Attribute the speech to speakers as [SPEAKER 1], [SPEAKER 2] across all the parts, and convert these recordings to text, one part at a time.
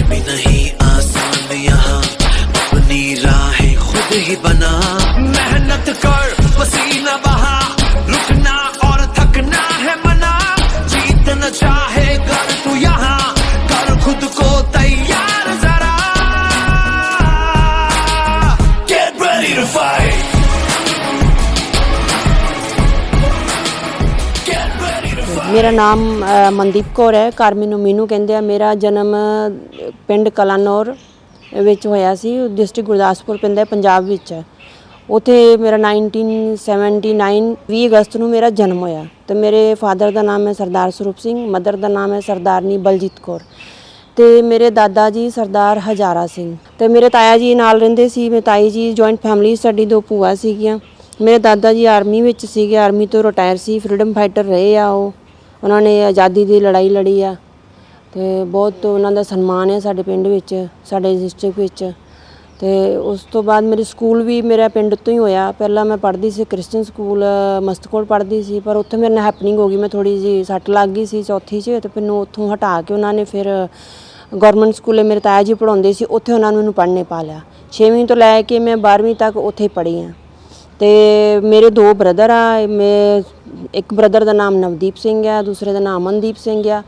[SPEAKER 1] भी नहीं आसान यहाँ, अपनी राहें खुद ही बना। मेहनत कर, पसीना बहा, रुकना और थकना है मना। जीतना चाहे कर तू यहाँ, कर खुद को तैयार जरा। Get ready to fight.
[SPEAKER 2] मेरा नाम मनदीप कौर है, घर मैनू मीनू कहते हैं। मेरा जन्म पिंड कलानौर विच होया सी, डिस्ट्रिक्ट गुरदासपुर पैंदा पंजाब विच है। उत्थे मेरा 1979 20 अगस्त नूं मेरा जन्म होया। तो मेरे फादर का नाम है सरदार स्वरूप सिंह, मदर का नाम है सरदारनी बलजीत कौर, तो मेरे दादा जी सरदार हजारा सिंह। तो मेरे ताया जी नाल रहिंदे सी, मेरे ताई जी जॉइंट फैमिली, साडी दो भूआ सीगियां। मेरे दादा जी आर्मी विच सीगे, आर्मी तो रिटायर सी, फ्रीडम फाइटर रहे आ। उन्होंने आज़ादी की लड़ाई लड़ी आ, तो बहुत उन्हों का सन्मान है साडे पिंड विच, साडे डिस्ट्रिक्ट विच। तो उस तो बाद मेरे स्कूल भी मेरा पिंड तो ही होया। पहला मैं पढ़ती सी क्रिश्चियन स्कूल मस्तकोट पढ़ती सी, पर उत्थे मेरे नाल हैपनिंग हो गई, मैं थोड़ी जी सट लग गई सी चौथी च। तो मैनूं उत्थों हटा के उन्होंने फिर गौरमेंट स्कूले मेरे ताया जी पढ़ाउंदे सी, उत्थे उन्होंने मैनूं पढ़ने पा लिया। 6वीं तो लैके मैं 12वीं तक उत्थे ही पढ़ी हाँ। तो मेरे दो ब्रदर आ, मैं एक ब्रदर का नाम नवदीप सिंह है, दूसरे का नाम अमनदीप सिंह है।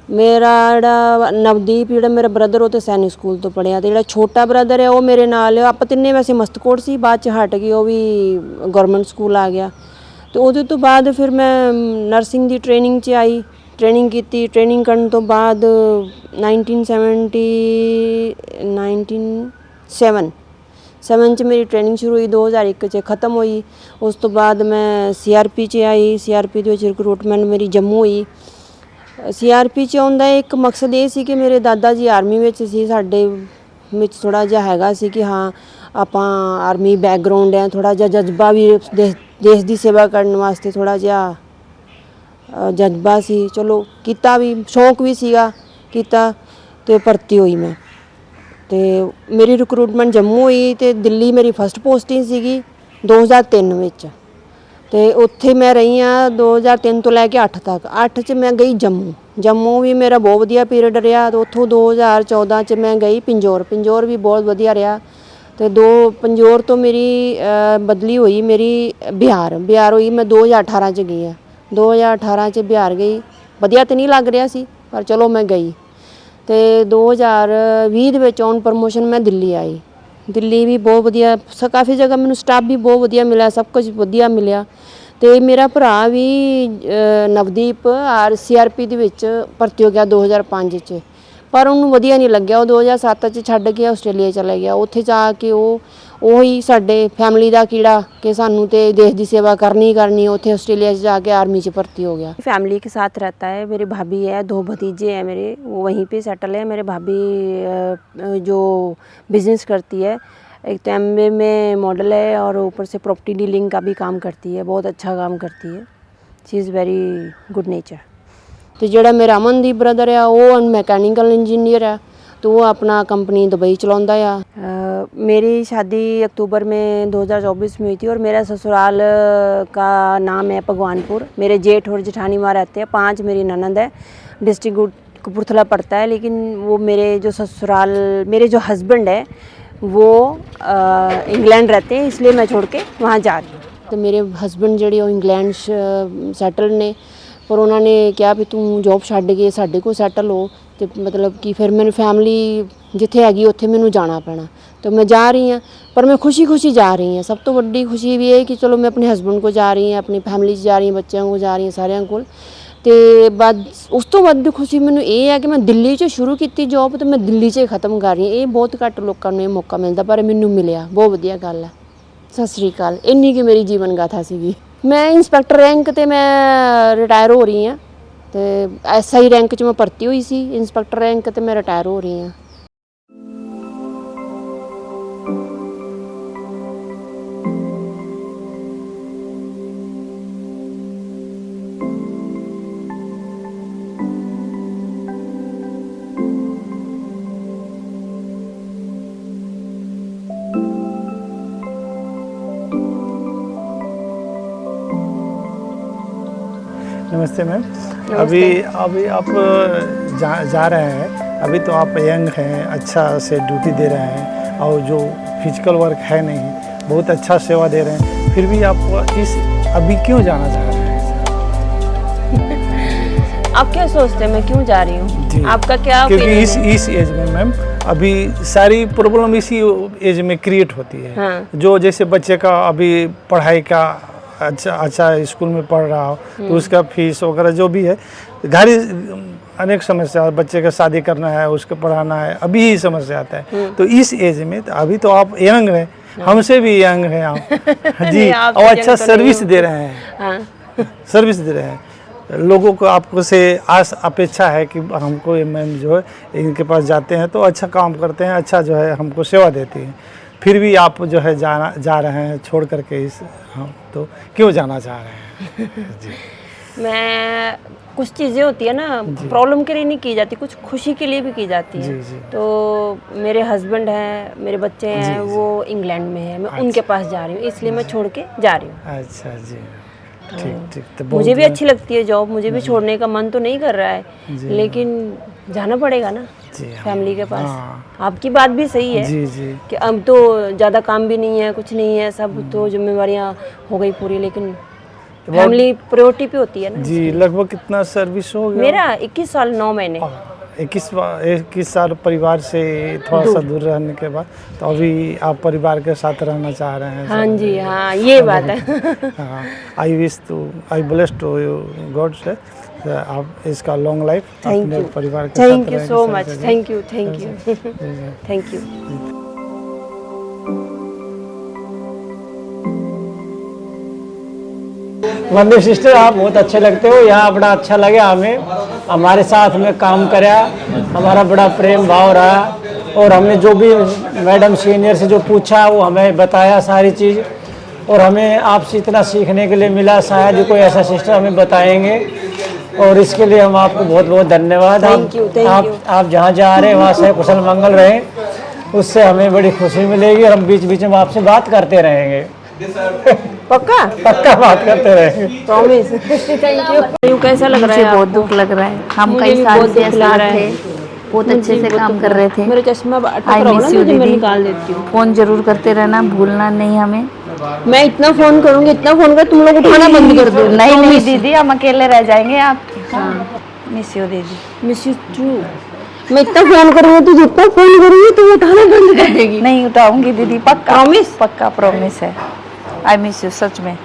[SPEAKER 2] मेरा जिहड़ा नवदीप जिहड़ा मेरा ब्रदर वो तो सैनिक स्कूल तो पढ़िया, तो जिहड़ा छोटा ब्रदर है वो मेरे नाल, आप तिन्ने वैसे मस्तकोट सी, बाद च हट गए, वो भी गौरमेंट स्कूल आ गया। तो उहदे तो बाद फिर मैं नर्सिंग की ट्रेनिंग च आई, ट्रेनिंग की। ट्रेनिंग करने तो बाद 1977 च मेरी ट्रेनिंग शुरू हुई, 2001 च ख़त्म हुई। उस तो बाद मैं CRP च आई, CRP दे विच रिक्रूटमेंट मेरी जम्मू हुई। CRP च आउण दा एक मकसद ये सी कि मेरे दादा जी आर्मी विच सी, साडे विच थोड़ा जिहा हैगा सी कि हाँ आपां आर्मी बैकग्राउंड है, थोड़ा जिहा जज्बा भी देश की सेवा करने वास्ते थोड़ा जिहा जज्बा सी। चलो कीता भी, शौक भी सीगा, कीता ते भर्ती हुई मैं। तो मेरी रिक्रूटमेंट जम्मू हुई, तो दिल्ली मेरी फस्ट पोस्टिंग सीगी 2003 विच। तो उत्थे मैं रही हाँ 2003 तो लैके 8 तक। 8 च मैं गई जम्मू, जम्मू भी मेरा बहुत वधिया पीरियड रहा। तो उत्थों 2014 च मैं गई पिंजौर, पिंजौर भी बहुत वधिया रहा। तो पिंजौर तो मेरी बदली हुई मेरी बिहार, बिहार हुई मैं 2018 च गई। 2018 च बिहार गई, वधिया तो नहीं लग रहा सी, पर चलो मैं गई। तो 2020 ਦੇ ਵਿੱਚ ऑन प्रमोशन मैं दिल्ली आई। दिल्ली भी बहुत वधिया, काफ़ी जगह मैनूं स्टाफ भी बहुत वधिया मिला, सब कुछ वधिया मिलिया। तो मेरा भरा भी नवदीप CRP ਦੇ ਵਿੱਚ भर्ती हो गया 2005 च, पर उन्होंने वधिया नहीं लग्या। वो 2007 च छड्ड के आस्ट्रेलिया चला गया। उत्थे जाके ਉਹੀ ਸਾਡੇ फैमिली का कीड़ा कि सानू तो देश की सेवा करनी ही करनी। उत्थे आस्ट्रेलिया जाके आर्मी च भर्ती हो गया। फैमिली के साथ रहता है, मेरी भाभी है, 2 भतीजे हैं मेरे, वो वहीं पे सेटल है। मेरे भाभी जो बिज़नेस करती है, एक तो MBA में मॉडल है और ऊपर से प्रॉपर्टी डीलिंग का भी काम करती है, बहुत अच्छा काम करती है। She is very good nature. तो जोड़ा मेरा अमनदीप ब्रदर है वो मैकेनिकल इंजीनियर है, तो वो अपना कंपनी दुबई चलाता है। मेरी शादी अक्टूबर में 2024 में हुई थी और मेरा ससुराल का नाम है भगवानपुर। मेरे जेठ और जेठानी वहाँ रहते हैं, 5 मेरी ननद है। डिस्ट्रिक्ट कपूरथला पड़ता है, लेकिन वो मेरे जो ससुराल, मेरे जो हस्बैंड है वो इंग्लैंड रहते हैं, इसलिए मैं छोड़ के वहाँ जा रही हूँ। तो मेरे हस्बैंड ਜਿਹੜੇ ਉਹ इंग्लैंड सैटल ने, पर उन्होंने कहा भी तू जॉब छड्ड के साडे को सैटल हो। तो मतलब कि फिर मैंने फैमिली जिथे हैगी उत्थे मैनू जाना पैना। तो मैं जा रही हाँ, पर मैं खुशी खुशी जा रही हाँ। सब तो वड्डी खुशी भी है कि चलो मैं अपने हस्बैंड को जा रही हूँ, अपनी फैमिली जा रही हूँ, बच्चों को जा रही हूँ, सारिਆਂ ਕੋਲ। तो बाद उस तो वध खुशी मैनू ये है कि मैं दिल्ली च शुरू की जॉब, तो मैं दिल्ली च खत्म कर रही हूँ। ये बहुत घੱਟ लोगों को मौका मिलता, पर मैनू मिलिया, बहुत वधिया गल है। सत श्री अकाल। इन्नी की मेरी जीवन गाथा सीगी। मैं इंस्पैक्टर रैंक ते मैं रिटायर हो रही हाँ। तो SI रैंक च मैं भर्ती हुई सी, इंस्पैक्टर रैंक ते मैं रिटायर हो रही हाँ।
[SPEAKER 3] नमस्ते मैम। अभी आप जा रहे हैं अभी तो आप यंग हैं, अच्छा से ड्यूटी दे रहे हैं और जो फिजिकल वर्क है नहीं, बहुत अच्छा सेवा दे रहे हैं, फिर भी आप इस अभी क्यों जाना चाह रहे हैं?
[SPEAKER 2] आप क्या सोचते हैं मैं क्यों जा रही हूँ?
[SPEAKER 3] जी।
[SPEAKER 2] आपका क्या
[SPEAKER 3] क्योंकि
[SPEAKER 2] opinion है?
[SPEAKER 3] इस एज में मैम अभी सारी प्रॉब्लम इसी एज में क्रिएट होती है।
[SPEAKER 2] हाँ।
[SPEAKER 3] जो जैसे बच्चे का अभी पढ़ाई का अच्छा स्कूल में पढ़ रहा हो तो उसका फीस वगैरह जो भी है, घर अनेक समस्या, बच्चे का शादी करना है, उसको पढ़ाना है, अभी ही समस्या आता है। तो इस एज में तो अभी तो आप यंग हैं, हमसे भी यंग हैं आप जी,
[SPEAKER 2] नहीं, आप
[SPEAKER 3] और
[SPEAKER 2] young
[SPEAKER 3] अच्छा
[SPEAKER 2] तो नहीं
[SPEAKER 3] सर्विस
[SPEAKER 2] हो।
[SPEAKER 3] दे रहे हैं,
[SPEAKER 2] हाँ।
[SPEAKER 3] सर्विस दे रहे हैं लोगों को। आपको से आस अपेक्षा है कि हमको ये मैम जो है इनके पास जाते हैं तो अच्छा काम करते हैं, अच्छा जो है हमको सेवा देती हैं, फिर भी आप जो है जा रहे हैं छोड़ करके इस, हम तो क्यों जाना चाह रहे हैं? जी।
[SPEAKER 2] मैं कुछ चीज़ें होती है ना, प्रॉब्लम के लिए नहीं की जाती, कुछ खुशी के लिए भी की जाती है।
[SPEAKER 3] जी, जी।
[SPEAKER 2] तो मेरे हस्बैंड हैं, मेरे बच्चे हैं, वो इंग्लैंड में हैं, मैं उनके पास जा रही हूँ, इसलिए मैं छोड़ के जा रही हूँ।
[SPEAKER 3] अच्छा जी, ठीक ठीक। तो
[SPEAKER 2] मुझे भी अच्छी लगती है जॉब, मुझे भी छोड़ने का मन तो नहीं कर रहा है, लेकिन जाना पड़ेगा ना
[SPEAKER 3] जी, हाँ।
[SPEAKER 2] फैमिली के पास।
[SPEAKER 3] हाँ।
[SPEAKER 2] आपकी बात भी सही है
[SPEAKER 3] जी जी
[SPEAKER 2] कि अब तो ज़्यादा काम भी नहीं है, कुछ नहीं है, सब तो जिम्मेवारियाँ हो गई पूरी, लेकिन फैमिली प्रायोरिटी पे होती है ना।
[SPEAKER 3] जी। लगभग कितना सर्विस हो गया?
[SPEAKER 2] मेरा 21 साल 9 महीने।
[SPEAKER 3] 21 साल परिवार से थोड़ा सा दूर रहने के बाद तो अभी आप परिवार के साथ रहना चाह रहे हैं?
[SPEAKER 2] हाँ जी, हाँ ये बात है।
[SPEAKER 3] हाँ, I bless to you God से आप इसका लॉन्ग लाइफ अपने परिवार के साथ
[SPEAKER 2] थैंक यू
[SPEAKER 3] रहेंगे,
[SPEAKER 2] सो
[SPEAKER 3] सब
[SPEAKER 2] मच,
[SPEAKER 3] जगह।
[SPEAKER 2] Thank you thank you.
[SPEAKER 4] मंदिर सिस्टर, आप बहुत अच्छे लगते हो, यहाँ बड़ा अच्छा लगे हमें, हमारे साथ में काम कराया, हमारा बड़ा प्रेम भाव रहा, और हमने जो भी मैडम सीनियर से जो पूछा वो हमें बताया सारी चीज़, और हमें आपसे इतना सीखने के लिए मिला, शायद ही कोई ऐसा सिस्टर हमें बताएंगे, और इसके लिए हम आपको बहुत बहुत धन्यवाद। आप जहाँ जा रहे हैं वहाँ से कुशल मंगल रहें, उससे हमें बड़ी खुशी मिलेगी, और हम बीच बीच में आपसे बात करते रहेंगे।
[SPEAKER 2] पक्का
[SPEAKER 4] पक्का बात करते रहेंगे,
[SPEAKER 2] प्रॉमिस। Thank you. कैसा लग रहा है?
[SPEAKER 5] मुझे बहुत दुख लग रहा है, हम
[SPEAKER 2] मुझे
[SPEAKER 5] कई
[SPEAKER 2] भी
[SPEAKER 5] साल
[SPEAKER 2] बहुत
[SPEAKER 5] से
[SPEAKER 2] दुख लग
[SPEAKER 5] साथ
[SPEAKER 2] रहा है।
[SPEAKER 5] थे, बहुत अच्छे से काम कर रहे थे।
[SPEAKER 2] मेरा चश्मा अटक
[SPEAKER 5] आई
[SPEAKER 2] रहा होगा
[SPEAKER 5] मिस
[SPEAKER 2] ना,
[SPEAKER 5] यू
[SPEAKER 2] तुझे मैं
[SPEAKER 5] दीदी,
[SPEAKER 2] निकाल देती हूँ।
[SPEAKER 5] फोन जरूर करते रहना, भूलना नहीं हमें।
[SPEAKER 2] मैं इतना फोन करूंगी, इतना फोन कर, तुम लोग उठाना बंद कर दो।
[SPEAKER 5] नहीं नहीं दीदी, हम अकेले रह जाएंगे आप। मिस यू दीदी।
[SPEAKER 2] Miss you too. मैं इतना फोन करूंगी, तू जितना फोन करूंगी तुम उठाना बंद कर देगी।
[SPEAKER 5] नहीं उठाऊंगी दीदी, पक्का
[SPEAKER 2] प्रॉमिस?
[SPEAKER 5] पक्का प्रॉमिस है। आई मिस यू सच में,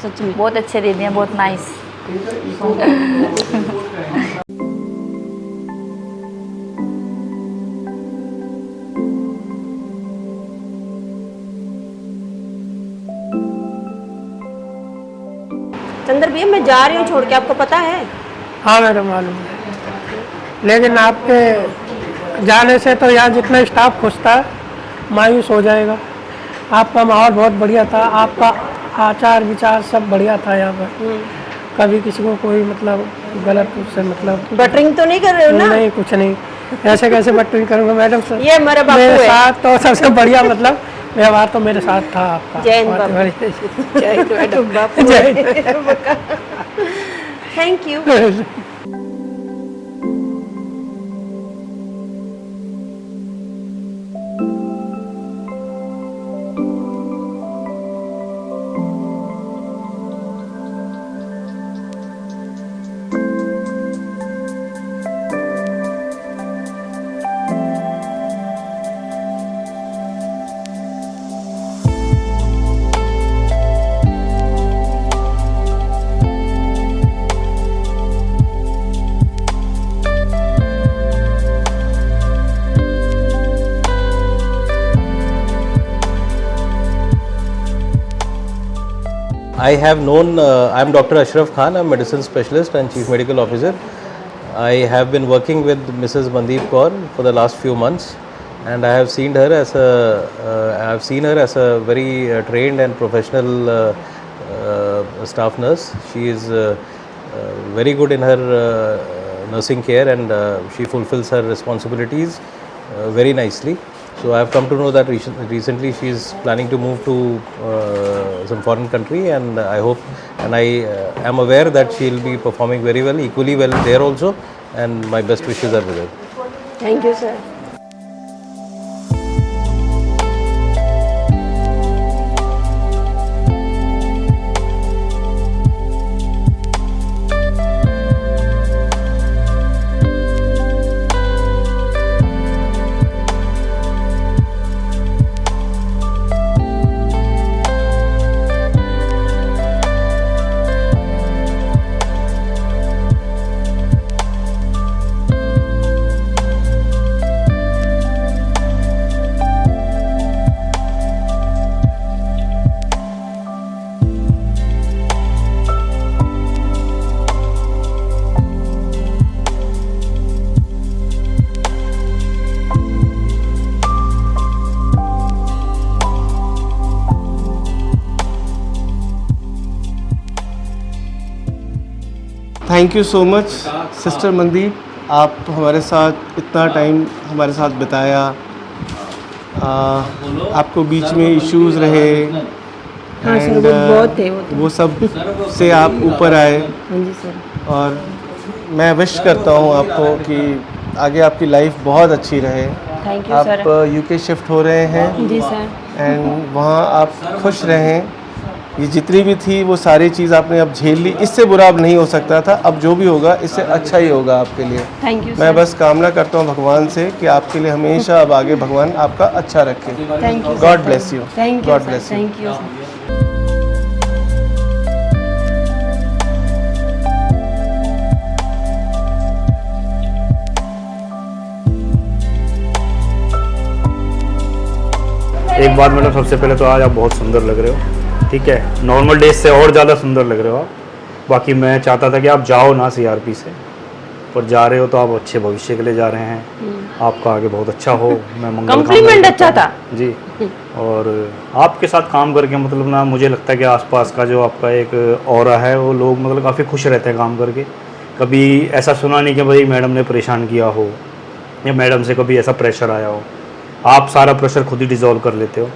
[SPEAKER 2] सच में
[SPEAKER 5] बहुत अच्छे दीदी हैं, बहुत नाइस।
[SPEAKER 2] चंद्र भैया, मैं जा रही हूँ छोड़ के, आपको पता है?
[SPEAKER 6] हाँ मैडम मालूम है, लेकिन आपके जाने से तो यहाँ जितना स्टाफ खुश था मायूस हो जाएगा। आपका माहौल बहुत बढ़िया था, आपका आचार विचार सब बढ़िया था यहाँ पर, कभी किसी को कोई मतलब गलत उससे मतलब
[SPEAKER 2] बटरिंग तो नहीं कर रहे हो ना?
[SPEAKER 6] नहीं, कुछ नहीं, ऐसे कैसे बटरिंग करूँगा मैडम सर।
[SPEAKER 2] ये मेरा बापू
[SPEAKER 6] मेरे
[SPEAKER 2] है।
[SPEAKER 6] साथ तो सबसे बढ़िया मतलब व्यवहार तो मेरे साथ था आपका।
[SPEAKER 2] जय हिंद बापू। जय Hind madam, Bapu. Thank you.
[SPEAKER 7] I have known, I am Dr. Ashraf Khan, I am medicine specialist and chief medical officer. I have been working with Mrs. Mandeep Kaur for the last few months, and I have seen her as a very trained and professional staff nurse. She is very good in her nursing care, and she fulfills her responsibilities very nicely. So I have come to know that recently she is planning to move to some foreign country, and I hope and I am aware that she will be performing very well, equally well there also, and my best wishes are with her.
[SPEAKER 2] Thank you sir.
[SPEAKER 8] Thank you so much sister Mandeep, आप हमारे साथ इतना time हमारे साथ बिताया। आपको बीच में issues रहे,
[SPEAKER 2] हाँ सर,
[SPEAKER 8] and,
[SPEAKER 2] वो बहुत थे वो तो।
[SPEAKER 8] वो सब से आप ऊपर आए।
[SPEAKER 2] हाँ जी सर।
[SPEAKER 8] और मैं विश करता हूँ आपको कि आगे आपकी लाइफ बहुत अच्छी रहे।
[SPEAKER 2] थैंक यू
[SPEAKER 8] आप
[SPEAKER 2] सर।
[SPEAKER 8] यूके शिफ्ट हो रहे हैं
[SPEAKER 2] जी सर।
[SPEAKER 8] एंड वहाँ आप खुश रहें। ये जितनी भी थी वो सारी चीज़ आपने अब झेल ली, इससे बुरा अब नहीं हो सकता था। अब जो भी होगा इससे अच्छा ही होगा आपके लिए।
[SPEAKER 2] थैंक यू
[SPEAKER 8] मैं
[SPEAKER 2] सर।
[SPEAKER 8] बस कामना करता हूँ भगवान से कि आपके लिए हमेशा अब आगे भगवान आपका अच्छा रखे।
[SPEAKER 2] Thank you.
[SPEAKER 8] God bless you.
[SPEAKER 2] Thank you
[SPEAKER 8] God
[SPEAKER 2] sir.
[SPEAKER 8] Bless you.
[SPEAKER 2] Thank you sir.
[SPEAKER 9] एक बात मैडम, सबसे पहले तो आज आप बहुत सुंदर लग रहे हो, ठीक है। नॉर्मल डेज से और ज़्यादा सुंदर लग रहे हो आप। बाकी मैं चाहता था कि आप जाओ ना सीआरपी से, पर जा रहे हो तो आप अच्छे भविष्य के लिए जा रहे हैं। आपका आगे बहुत अच्छा हो, मैं मंगल
[SPEAKER 2] कॉम्प्लीमेंट अच्छा था
[SPEAKER 9] जी। और आपके साथ काम करके मतलब ना मुझे लगता है कि आसपास का जो आपका एक ऑरा है वो लोग मतलब काफ़ी खुश रहते हैं काम करके। कभी ऐसा सुना नहीं कि भाई मैडम ने परेशान किया हो या मैडम से कभी ऐसा प्रेशर आया हो। आप सारा प्रेशर खुद ही डिजॉल्व कर लेते हो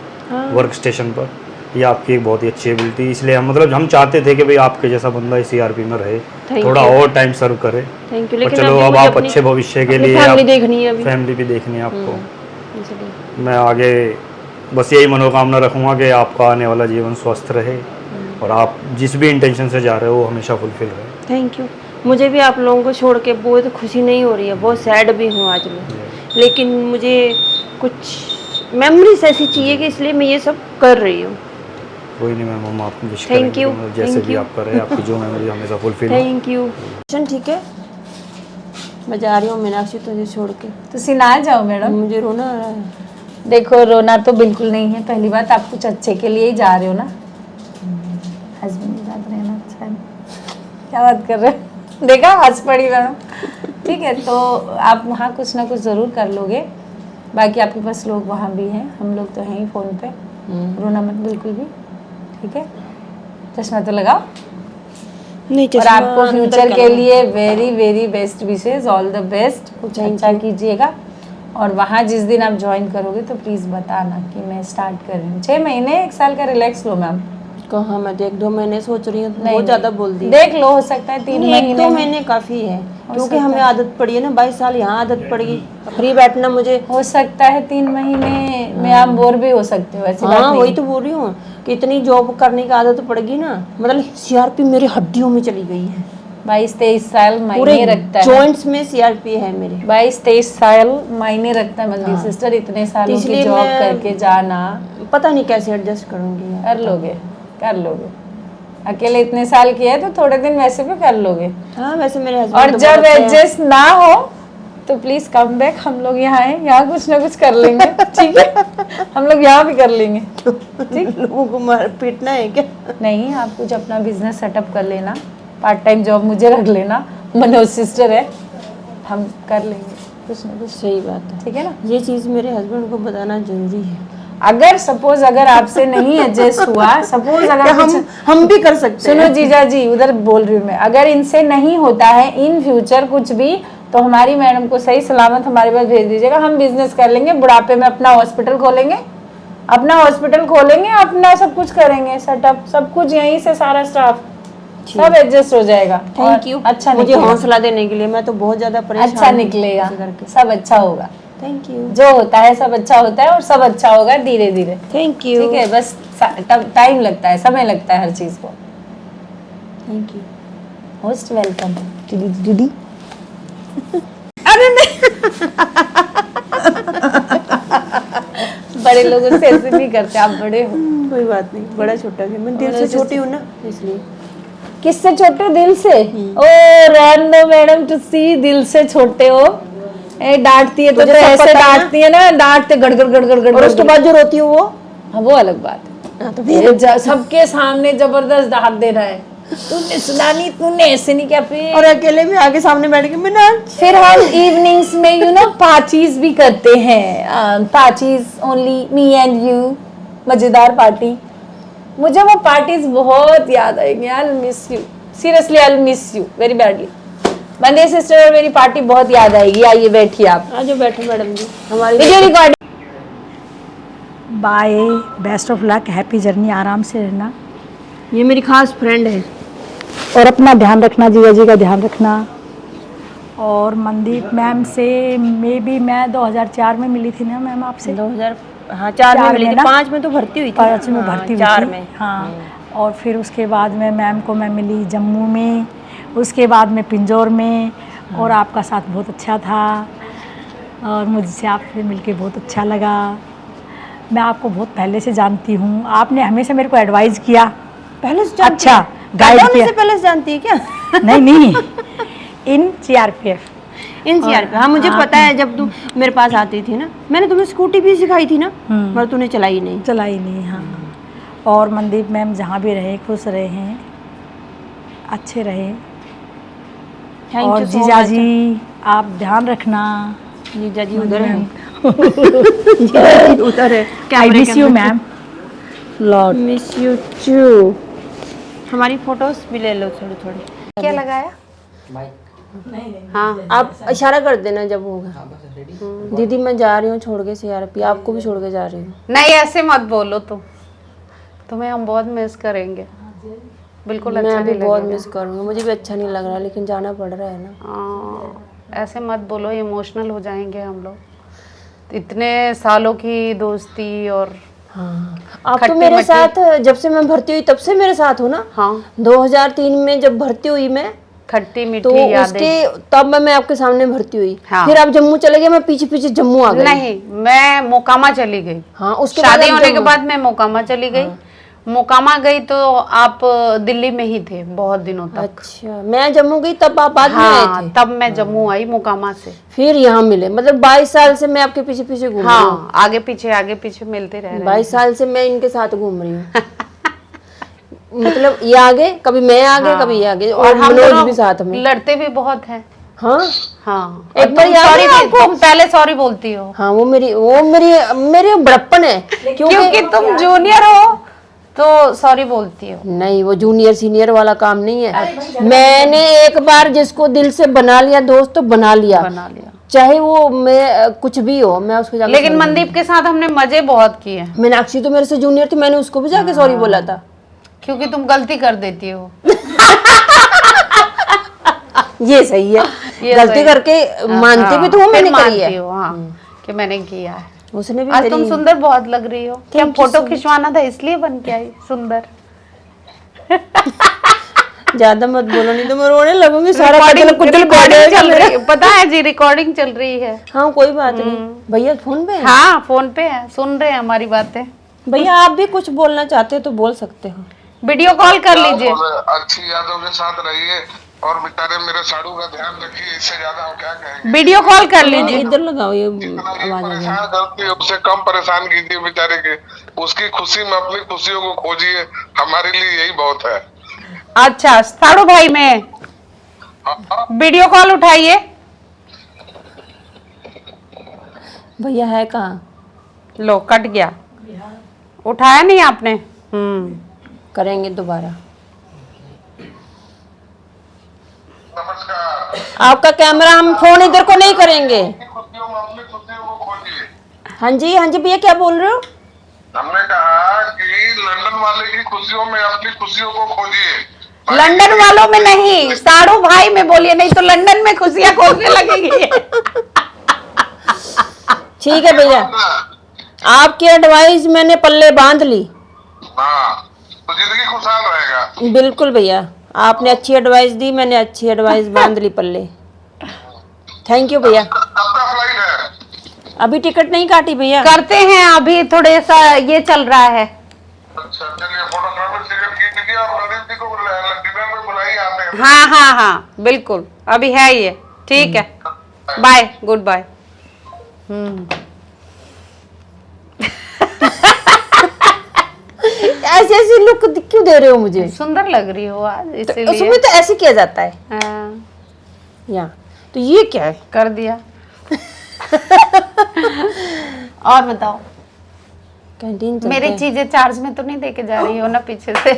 [SPEAKER 9] वर्क स्टेशन पर। ये आपकी एक बहुत ही अच्छी एबिलिटी, इसलिए हम चाहते थे कि भाई आपके जैसा बंदा इस सीआरपी में रहे, थोड़ा और टाइम सर्व करे।
[SPEAKER 2] Thank you.
[SPEAKER 9] पर
[SPEAKER 2] लेकिन
[SPEAKER 9] चलो
[SPEAKER 2] अभी
[SPEAKER 9] अब
[SPEAKER 2] मुझे
[SPEAKER 9] आप अच्छे भविष्य के लिए
[SPEAKER 2] फैमिली देखनी है अभी।
[SPEAKER 9] फैमिली भी देखनी है आपको।
[SPEAKER 2] इसलिए
[SPEAKER 9] मैं आगे बस यही मनोकामना रखूँगा कि आपका आने वाला जीवन स्वस्थ रहे और आप जिस भी इंटेंशन से जा रहे हो वो हमेशा फुलफिल रहे।
[SPEAKER 2] Thank you. मुझे भी आप लोगों को छोड़ के बहुत खुशी नहीं हो रही है, बहुत सैड भी हूँ आज मैं। लेकिन मुझे कुछ मेमोरीज ऐसी चाहिए कि इसलिए मैं ये सब कर रही हूँ।
[SPEAKER 9] कोई नहीं मैम, हम आपको विश
[SPEAKER 2] Thank
[SPEAKER 9] करेंगे
[SPEAKER 2] you,
[SPEAKER 9] कि जैसे
[SPEAKER 2] thank
[SPEAKER 9] भी
[SPEAKER 2] you।
[SPEAKER 9] आप करें आपकी जो मेमोरी हमेशा फुलफिल हो।
[SPEAKER 2] Thank you. ठीक है, मैं जा रही हूँ मीनाक्षी तुझे छोड़ के।
[SPEAKER 5] तुसी ना जाओ मैडम।
[SPEAKER 2] मुझे रोना आ रहा है।
[SPEAKER 5] देखो रोना तो बिल्कुल नहीं है। पहली बात आप कुछ अच्छे के लिए ही जा रहे हो ना। हस्बैंड के साथ रहना अच्छा है। क्या बात कर रहे हो? देखा हंस पड़ी मैडम। ठीक है, तो आप वहाँ कुछ ना कुछ ज़रूर कर लोगे। बाकी आपके पास लोग वहाँ भी हैं, हम लोग तो हैं ही फ़ोन पे। रोना मत बिल्कुल भी, ठीक है। चश्मा तो लगाओ।
[SPEAKER 2] नहीं,
[SPEAKER 5] और आपको फ्यूचर के लिए very very best wishes, all the best. कुछ अच्छा कीजिएगा। और वहाँ जिस दिन आप ज्वाइन करोगे तो प्लीज़ बताना कि मैं स्टार्ट कर रही हूँ। 6 महीने 1 साल का रिलैक्स लो मैम।
[SPEAKER 2] कहाँ मैं 1-2 महीने सोच रही हूँ,
[SPEAKER 5] नहीं,
[SPEAKER 2] बहुत ज़्यादा बोल दी।
[SPEAKER 5] देख लो, हो सकता है 3 महीने।
[SPEAKER 2] 1-2 महीने काफ़ी है, क्योंकि हमें आदत पड़ी है ना। 22 साल यहाँ आदत पड़ गई, फ्री बैठना मुझे।
[SPEAKER 5] हो सकता है 3 महीने में आप बोर भी हो सकते हो, ऐसी बात
[SPEAKER 2] हाँ,
[SPEAKER 5] नहीं।
[SPEAKER 2] वही तो बोल रही हूँ कि इतनी जॉब करने की आदत पड़ गई ना, मतलब सीआरपी मेरी हड्डियों में चली गई है।
[SPEAKER 5] 22-23 साल मायने
[SPEAKER 2] पूरे
[SPEAKER 5] रखता है।
[SPEAKER 2] जॉइंट्स में सीआरपी है मेरे।
[SPEAKER 5] 22-23 साल मायने रखता है मनदीप सिस्टर। इतने सालों की
[SPEAKER 2] इसलिए
[SPEAKER 5] जॉब
[SPEAKER 2] मैं-
[SPEAKER 5] करके जाना।
[SPEAKER 2] पता नहीं कैसे एडजस्ट करूंगी यार।
[SPEAKER 5] कर लोगे, कर लोगे। अकेले इतने साल किया है तो थोड़े दिन वैसे भी कर लोगे।
[SPEAKER 2] हाँ, वैसे मेरे हस्बैंड
[SPEAKER 5] और जब एडजस्ट ना हो तो प्लीज कम बैक। हम लोग यहाँ हैं, यहाँ कुछ ना कुछ कर लेंगे, ठीक है। हम लोग यहाँ भी कर लेंगे, ठीक।
[SPEAKER 2] लोगों को मार पीटना है क्या?
[SPEAKER 5] नहीं, आप कुछ अपना बिजनेस सेटअप कर लेना, पार्ट टाइम जॉब मुझे रख लेना, मनोज सिस्टर है, हम कर लेंगे कुछ ना कुछ।
[SPEAKER 2] सही बात है,
[SPEAKER 5] ठीक है ना।
[SPEAKER 2] ये चीज़ मेरे हस्बैंड को बताना जरूरी है।
[SPEAKER 5] अगर सपोज अगर आपसे नहीं एडजस्ट हुआ, सपोज अगर
[SPEAKER 2] हम भी कर सकते हैं।
[SPEAKER 5] सुनो जीजा जी, उधर बोल रही हूँ मैं, अगर इनसे नहीं होता है इन फ्यूचर कुछ भी, तो हमारी मैडम को सही सलामत हमारे पास भेज दीजिएगा। हम बिजनेस कर लेंगे, बुढ़ापे में अपना हॉस्पिटल खोलेंगे, अपना सब कुछ करेंगे सेटअप, सब कुछ यहीं से, सारा स्टाफ। सब एडजस्ट हो जाएगा।
[SPEAKER 2] थैंक यू,
[SPEAKER 5] अच्छा
[SPEAKER 2] मुझे
[SPEAKER 5] निकलेगा।
[SPEAKER 2] हौसला देने के लिए। मैं तो बहुत ज्यादा परेशान
[SPEAKER 5] अच्छा
[SPEAKER 2] हूँ
[SPEAKER 5] निकलेगा,
[SPEAKER 2] ऐसे करके।
[SPEAKER 5] सब अच्छा होगा।
[SPEAKER 2] Thank you.
[SPEAKER 5] जो होता है सब अच्छा होता है और सब अच्छा होगा धीरे धीरे।
[SPEAKER 2] Thank you.
[SPEAKER 5] ठीक है, बस टाइम लगता है, समय लगता है हर चीज को।
[SPEAKER 2] Thank you.
[SPEAKER 5] मोस्ट वेलकम दीदी। अरे नहीं बड़े लोगों से ऐसे नहीं करते, आप बड़े हो।
[SPEAKER 2] कोई बात नहीं, बड़ा छोटा भी, मैं दिल से छोटी हूँ ना इसलिए।
[SPEAKER 5] किससे छोटे हो? दिल से? ओ रहने दो मैडम, टू सी दिल से छोटे हो। ए डांटती है तो ऐसे डांटती है ना, डांटते गड़गड़ गड़गड़ गड़गड़,
[SPEAKER 2] और उसके बाद जो रोती हूँ वो,
[SPEAKER 5] हाँ वो अलग बात है। तो फिर सबके सामने जबरदस्त डांट दे रहा है, तूने सुना नहीं, तूने ऐसे नहीं किया। फिर
[SPEAKER 2] और अकेले में आगे सामने बैठ के मैं
[SPEAKER 5] फिर हम इवनिंग्स में यू नो पार्टीज भी करते हैं, parties only me and you, मजेदार पार्टी। मुझे वो पार्टीज बहुत याद आएंगी। आई miss you, seriously I miss you very badly. बंदे सिस्टर और मेरी पार्टी बहुत याद आएगी। आइए बैठिए आप।
[SPEAKER 2] आज बैठे मैडम जी, हमारी
[SPEAKER 5] video recording.
[SPEAKER 10] Bye, best of luck, happy journey, आराम से रहना।
[SPEAKER 2] ये मेरी खास फ्रेंड है।
[SPEAKER 10] और अपना ध्यान रखना, जीजा जी का ध्यान रखना। और मनदीप मैम से मैं 2004 में मिली थी ना मैम आपसे।
[SPEAKER 2] 2000 हाँ 4 में मिली थी, 5 में तो भर्ती हुई थी।
[SPEAKER 10] 5 में भर्ती हुई
[SPEAKER 2] 4
[SPEAKER 10] थी।
[SPEAKER 2] में
[SPEAKER 10] हाँ। और फिर उसके बाद में मैम को मैं मिली जम्मू में, उसके बाद में पिंजौर में। और आपका साथ बहुत अच्छा था और मुझसे आपसे मिलके बहुत अच्छा लगा। मैं आपको बहुत पहले से जानती हूँ, आपने हमेशा मेरे को एडवाइस किया।
[SPEAKER 2] पहले से जानती
[SPEAKER 10] अच्छा गाइड किया।
[SPEAKER 2] से पहले से जानती है क्या?
[SPEAKER 10] नहीं इन CRPF।
[SPEAKER 2] इन CRPF, हाँ मुझे पता है। जब तुम मेरे पास आती थी ना, मैंने तुम्हें स्कूटी भी सिखाई थी ना, मगर तूने चलाई नहीं।
[SPEAKER 10] चलाई नहीं, हाँ। और मनदीप मैम जहाँ भी रहे खुश रहे हैं, अच्छे रहे। और जीजा जी आप ध्यान रखना।
[SPEAKER 2] जीजा जी उधर है। जीजा जी उधर है।
[SPEAKER 10] I miss you ma'am, lot
[SPEAKER 2] miss you too. हमारी फोटोज भी ले लो थोड़ी थोड़ी।
[SPEAKER 5] क्या लगाया?
[SPEAKER 2] हाँ आप इशारा कर देना जब होगा। दीदी मैं जा रही हूँ छोड़ के CRP, आपको भी छोड़ के जा रही हूँ।
[SPEAKER 5] नहीं ऐसे मत बोलो तुम, तुम्हें हम बहुत मिस करेंगे। बिल्कुल अच्छा
[SPEAKER 2] मैं भी
[SPEAKER 5] नहीं
[SPEAKER 2] बहुत
[SPEAKER 5] लगेगा।
[SPEAKER 2] मिस करूँगी, मुझे भी अच्छा नहीं लग रहा, लेकिन जाना पड़ रहा है ना।
[SPEAKER 5] ऐसे मत बोलो, इमोशनल हो जाएंगे हम लोग। इतने सालों की दोस्ती और
[SPEAKER 2] हाँ आप तो मेरे साथ जब से मैं भर्ती हुई तब से मेरे साथ हो ना।
[SPEAKER 5] हाँ
[SPEAKER 2] 2003 में जब भर्ती हुई मैं,
[SPEAKER 5] खट्टी मीठी
[SPEAKER 2] तो
[SPEAKER 5] यादें।
[SPEAKER 2] उसके तब मैं आपके सामने भर्ती हुई।
[SPEAKER 5] हाँ।
[SPEAKER 2] फिर आप जम्मू चले गए, मैं पीछे पीछे जम्मू आ गई।
[SPEAKER 5] नहीं मैं मोकामा चली गई।
[SPEAKER 2] हाँ उसके
[SPEAKER 5] शादी
[SPEAKER 2] आप
[SPEAKER 5] होने के
[SPEAKER 2] जम्मू।
[SPEAKER 5] बाद मैं मोकामा चली गई। मोकामा गई तो आप दिल्ली में ही थे बहुत दिनों तक।
[SPEAKER 2] अच्छा मैं जम्मू गई तब आप बाद में आए थे।
[SPEAKER 5] तब मैं जम्मू आई मोकामा से।
[SPEAKER 2] फिर यहाँ मिले, मतलब 22 साल से मैं आपके पीछे पीछे घूम रही हूँ।
[SPEAKER 5] हाँ आगे पीछे मिलते रह रहे हैं।
[SPEAKER 2] 22 साल से मैं इनके साथ घूम रही हूँ। मतलब ये आगे, कभी मैं आगे, कभी ये आगे। और
[SPEAKER 5] हम
[SPEAKER 2] मनोज
[SPEAKER 5] दोनों
[SPEAKER 2] भी साथ में।
[SPEAKER 5] लड़ते भी बहुत हैं।
[SPEAKER 2] हाँ
[SPEAKER 5] हाँ
[SPEAKER 2] एक बार याद है आपको?
[SPEAKER 5] तुम पहले सॉरी बोलती हो।
[SPEAKER 2] हाँ वो मेरी बड़प्पन है,
[SPEAKER 5] क्योंकि तुम जूनियर हो तो सॉरी बोलती हो।
[SPEAKER 2] नहीं वो जूनियर सीनियर वाला काम नहीं है। मैंने एक बार जिसको दिल से बना लिया दोस्त, तो बना लिया चाहे वो मैं कुछ भी हो, मैं उसको जाके।
[SPEAKER 5] लेकिन मनदीप के साथ हमने मजे बहुत किए।
[SPEAKER 2] मीनाक्षी तो मेरे से जूनियर थी, मैंने उसको भी जाके सॉरी बोला था।
[SPEAKER 5] क्योंकि तुम गलती कर देती हो।
[SPEAKER 2] ये सही है, गलती करके मानती भी तो हूँ मैंने करी है।
[SPEAKER 5] कि मैंने किया है।
[SPEAKER 2] उसने भी
[SPEAKER 5] आज तुम सुंदर बहुत लग रही हो। क्या फोटो खिंचवाना था इसलिए बन के आई सुंदर?
[SPEAKER 2] ज्यादा मत बोलो नहीं तो मैं रोने लगूंगी। सारा
[SPEAKER 5] पता है जी रिकॉर्डिंग चल रही है।
[SPEAKER 2] हाँ कोई बात नहीं। भैया फोन पे?
[SPEAKER 5] हाँ फोन पे है, सुन रहे हैं हमारी बातें।
[SPEAKER 2] भैया आप भी कुछ बोलना चाहते हो तो बोल सकते हो।
[SPEAKER 5] वीडियो कॉल कर लीजिए।
[SPEAKER 11] अच्छी यादों के साथ रहिए और बेचारे मेरे साड़ू का ध्यान रखिए, इससे ज्यादा हम क्या कहेंगे।
[SPEAKER 5] वीडियो कॉल कर लीजिए।
[SPEAKER 2] इधर लगाओ, ये
[SPEAKER 11] आवाज परेशान करती है उससे कम परेशान कीजिए बेचारे के। उसकी खुशी में अपनी खुशियों को खोजिए, हमारे लिए यही बहुत है।
[SPEAKER 5] अच्छा साड़ू भाई में वीडियो कॉल उठाइए।
[SPEAKER 2] भैया है कहाँ?
[SPEAKER 5] लो कट गया, उठाया नहीं आपने।
[SPEAKER 2] करेंगे दोबारा।
[SPEAKER 11] नमस्कार।
[SPEAKER 2] आपका कैमरा, हम फोन इधर को नहीं करेंगे।
[SPEAKER 11] खुशियों में अपनी खुशियों को खोजिए।
[SPEAKER 2] हाँ जी भैया क्या बोल रहे हो?
[SPEAKER 11] हमने कहा कि लंदन वाले की खुशियों में अपनी खुशियों को खोजिए।
[SPEAKER 5] लंदन वालों में नहीं, साड़ू भाई में बोलिए, नहीं तो लंदन में खुशियां खोजने लगेगी।
[SPEAKER 2] ठीक है भैया, आपकी एडवाइस मैंने पल्ले बांध ली।
[SPEAKER 11] हाँ, तो जिंदगी खुशहाल रहेगा।
[SPEAKER 2] बिल्कुल भैया, आपने अच्छी एडवाइस दी, मैंने अच्छी एडवाइस बांध ली पल्ले। थैंक यू भैया।
[SPEAKER 11] कब का फ्लाइट है?
[SPEAKER 2] अभी टिकट नहीं काटी भैया,
[SPEAKER 5] करते हैं, अभी थोड़े सा ये चल रहा है।
[SPEAKER 11] अच्छा चलिए, फोटोग्राफर टिकट की लीजिए और प्रदीप जी को डिनर में बुलाइए आते हैं।
[SPEAKER 5] हाँ हाँ हाँ बिल्कुल, अभी है ये, ठीक है, बाय, गुड बाय।
[SPEAKER 2] ऐसे ऐसे लुक क्यों दे रहे हो मुझे?
[SPEAKER 5] सुंदर लग रही हो आज,
[SPEAKER 2] तो
[SPEAKER 5] इसीलिए।
[SPEAKER 2] उसमें तो ऐसे किया जाता है।
[SPEAKER 5] हाँ,
[SPEAKER 2] यहाँ तो ये क्या है?
[SPEAKER 5] कर दिया। और बताओ,
[SPEAKER 2] कैंटीन चलते
[SPEAKER 5] मेरी
[SPEAKER 2] हैं।
[SPEAKER 5] चीजें चार्ज में तो नहीं देके जा रही हो ना पीछे से?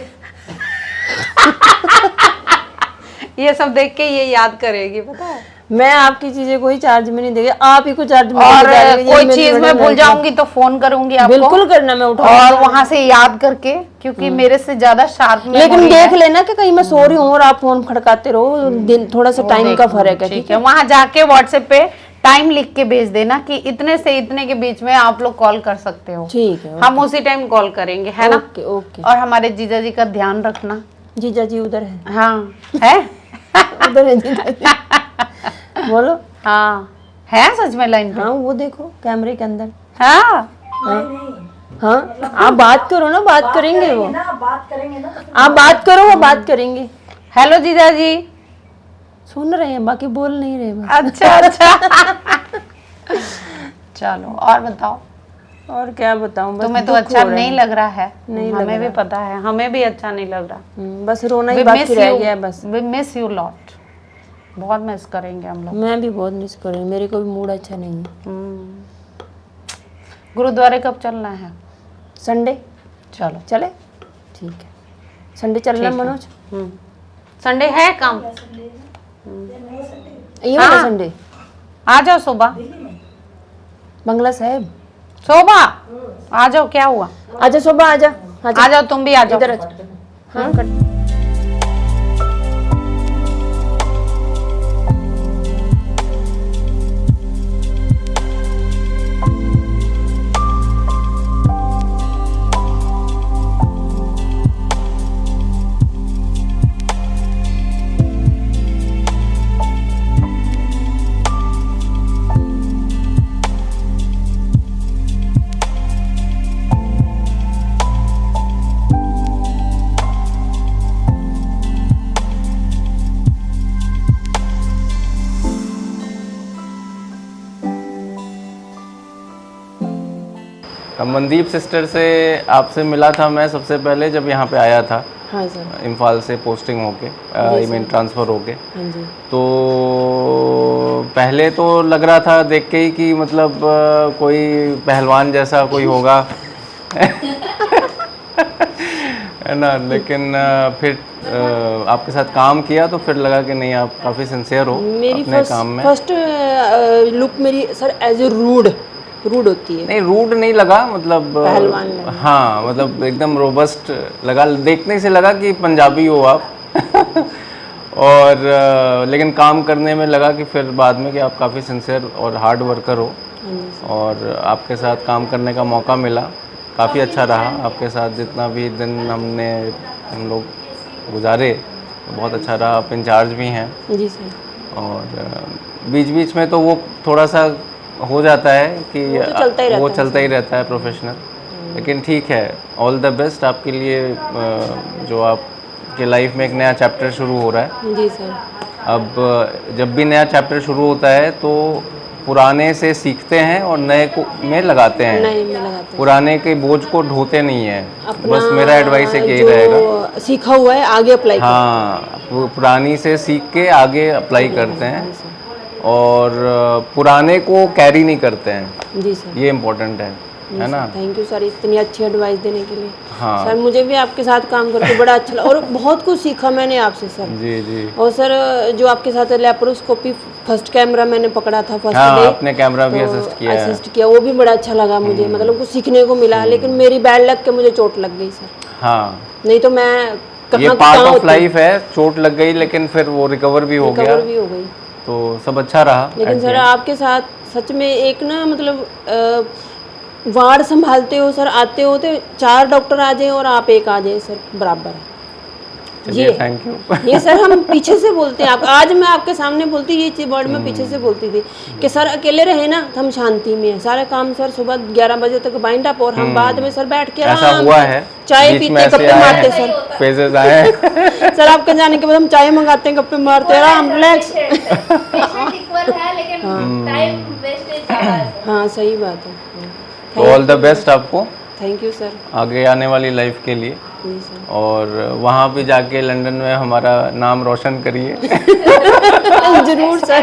[SPEAKER 5] ये सब देख के ये याद करेगी, पता है।
[SPEAKER 2] मैं आपकी चीजें कोई चार्ज में नहीं देगी, आप ही को चार्ज में
[SPEAKER 5] और
[SPEAKER 2] देके जा रही हो।
[SPEAKER 5] कोई
[SPEAKER 2] ये
[SPEAKER 5] चीज
[SPEAKER 2] मेरी
[SPEAKER 5] मैं
[SPEAKER 2] बड़ी
[SPEAKER 5] भूल
[SPEAKER 2] गलती है।
[SPEAKER 5] जाऊंगी तो फोन करूंगी आपको।
[SPEAKER 2] बिल्कुल करना, मैं उठा
[SPEAKER 5] और वहां से याद करके, क्योंकि मेरे से ज्यादा शार्प में
[SPEAKER 2] लेकिन देख लेना कि कहीं मैं सो रही हूँ और आप फोन खड़काते रहो, दिन थोड़ा सा टाइम का फर्क है।
[SPEAKER 5] ठीक है, वहां जाके व्हाट्सएप पे टाइम लिख के भेज देना कि इतने से इतने के बीच में आप लोग कॉल कर सकते हो।
[SPEAKER 2] ठीक है,
[SPEAKER 5] हम उसी टाइम कॉल करेंगे, है ना?
[SPEAKER 2] Okay okay.
[SPEAKER 5] और हमारे जीजा जी का ध्यान रखना।
[SPEAKER 2] जीजा जी उधर है।
[SPEAKER 5] हाँ है।
[SPEAKER 2] उधर है जीजा जी। बोलो।
[SPEAKER 5] हाँ है सच में लाइन पे।
[SPEAKER 2] हाँ वो देखो कैमरे के अंदर।
[SPEAKER 5] हाँ
[SPEAKER 2] हाँ आप बात करो ना, बात करेंगे वो,
[SPEAKER 10] बात करेंगे ना।
[SPEAKER 2] आप बात करो, वो बात करेंगे।
[SPEAKER 5] हेलो जीजा जी।
[SPEAKER 2] सुन रहे हैं, बाकी बोल नहीं रहे बस।
[SPEAKER 5] अच्छा अच्छा। चलो और बताओ।
[SPEAKER 2] और क्या बताऊं, बस
[SPEAKER 5] तुम्हें तो
[SPEAKER 2] दुख
[SPEAKER 5] अच्छा
[SPEAKER 2] हो रहा
[SPEAKER 5] नहीं
[SPEAKER 2] है।
[SPEAKER 5] लग रहा है,
[SPEAKER 2] नहीं लग
[SPEAKER 5] हमें भी
[SPEAKER 2] रहा।
[SPEAKER 5] पता है, हमें भी अच्छा नहीं लग रहा।
[SPEAKER 2] बस रोना ही बाकी रह गया है बस।
[SPEAKER 5] We miss you lot, बहुत मिस करेंगे हम लोग।
[SPEAKER 2] मैं भी बहुत मिस कर रही हूँ, मेरे को भी मूड अच्छा नहीं है।
[SPEAKER 5] गुरुद्वारे कब चलना है?
[SPEAKER 2] संडे
[SPEAKER 5] चलो
[SPEAKER 2] चले, ठीक है। संडे चलना मनोज?
[SPEAKER 5] संडे है काम?
[SPEAKER 2] ये वाला संडे
[SPEAKER 5] आ जाओ सुबह।
[SPEAKER 2] बंगला साहब
[SPEAKER 5] सुबह आ जाओ, क्या हुआ?
[SPEAKER 2] आजा सुबह आजा,
[SPEAKER 5] आ जाओ, तुम भी आ जाओ।
[SPEAKER 2] इधर आजा। हाँ
[SPEAKER 8] मनदीप सिस्टर से आपसे मिला था मैं सबसे पहले जब यहाँ पे आया था,
[SPEAKER 2] हाँ सर।
[SPEAKER 8] इम्फाल से पोस्टिंग होके, आई मीन ट्रांसफ़र होके।
[SPEAKER 2] हाँ जी।
[SPEAKER 8] तो पहले तो लग रहा था देख के ही कि मतलब कोई पहलवान जैसा कोई होगा। है ना, लेकिन फिर आपके साथ काम किया तो फिर लगा कि नहीं, आप काफ़ी सिंसियर हो
[SPEAKER 2] मेरी
[SPEAKER 8] अपने काम में।
[SPEAKER 2] फर्स्ट लुक मेरी सर एज ए रूड होती है।
[SPEAKER 8] नहीं, रूड नहीं लगा, मतलब
[SPEAKER 2] पहलवान लगा।
[SPEAKER 8] हाँ, मतलब एकदम रोबस्ट लगा, देखने से लगा कि पंजाबी हो आप। और लेकिन काम करने में लगा कि फिर बाद में कि आप काफ़ी सिंसियर और हार्ड वर्कर हो। और आपके साथ काम करने का मौका मिला, काफ़ी अच्छा रहा आपके साथ। जितना भी दिन हम लोग गुजारे बहुत अच्छा रहा। आप इंचार्ज भी हैं
[SPEAKER 2] जी सर।
[SPEAKER 8] और बीच बीच में तो वो थोड़ा सा हो जाता है कि वो चलता ही रहता है प्रोफेशनल, लेकिन ठीक है। ऑल द बेस्ट आपके लिए, जो आपके लाइफ में एक नया चैप्टर शुरू हो रहा है।
[SPEAKER 2] जी सर।
[SPEAKER 8] अब जब भी नया चैप्टर शुरू होता है तो पुराने से सीखते हैं और नए को में लगाते हैं,
[SPEAKER 2] नए में लगाते हैं।
[SPEAKER 8] पुराने के बोझ को ढोते नहीं है। बस मेरा एडवाइस एक यही रहेगा,
[SPEAKER 2] सीखा हुआ है आगे अप्लाई।
[SPEAKER 8] हाँ, पुरानी से सीख के आगे अप्लाई करते हैं और पुराने को कैरी नहीं करते हैं।
[SPEAKER 2] जी सर।
[SPEAKER 8] ये इम्पोर्टेंट है ना।
[SPEAKER 2] थैंक यू सर इतनी अच्छी एडवाइस देने के लिए।
[SPEAKER 8] हाँ
[SPEAKER 2] सर, मुझे भी आपके साथ काम करके बड़ा अच्छा लगा और बहुत कुछ सीखा मैंने आपसे सर।
[SPEAKER 8] जी जी।
[SPEAKER 2] और सर जो आपके साथ लेप्रोस्कोपी फर्स्ट कैमरा मैंने पकड़ा था फर्स्ट
[SPEAKER 8] हाँ,
[SPEAKER 2] डे,
[SPEAKER 8] आपने कैमरा भी
[SPEAKER 2] असिस्ट किया, वो भी बड़ा अच्छा लगा मुझे, मतलब कुछ सीखने को मिला। लेकिन मेरी बैड लक के मुझे चोट लग गई सर।
[SPEAKER 8] हाँ,
[SPEAKER 2] नहीं तो मैं
[SPEAKER 8] ये पार्ट ऑफ लाइफ है, चोट लग गई लेकिन फिर वो रिकवर भी हो गया,
[SPEAKER 2] रिकवर भी हो गई,
[SPEAKER 8] तो सब अच्छा रहा।
[SPEAKER 2] लेकिन सर आपके साथ सच में एक ना मतलब वार्ड संभालते हो सर, आते हो तो 4 डॉक्टर आ जाए और आप एक आ जाए सर, बराबर है
[SPEAKER 8] ये। Thank you.
[SPEAKER 2] ये सर हम पीछे से बोलते हैं, आप आज मैं आपके सामने बोलती ये चीज वर्ड में पीछे से बोलती थी कि सर अकेले रहे ना तो हम शांति में है, सारे काम सर सुबह 11 बजे तक बाइंड अप और हम बाद में सर बैठ के
[SPEAKER 8] ऐसा हुआ है,
[SPEAKER 2] चाय पीते गप्पे मारते सर,
[SPEAKER 8] फेजेस आए हैं।
[SPEAKER 2] सर आपके जाने के बाद हम चाय मंगाते हैं, गप्पे मारते आराम रिलैक्स। हाँ सही बात है।
[SPEAKER 8] तो ऑल द बेस्ट आपको,
[SPEAKER 2] थैंक यू सर,
[SPEAKER 8] आगे आने वाली लाइफ के लिए,
[SPEAKER 2] जी सर।
[SPEAKER 8] और वहाँ भी जाके लंदन में हमारा नाम रोशन करिए।
[SPEAKER 2] जरूर सर,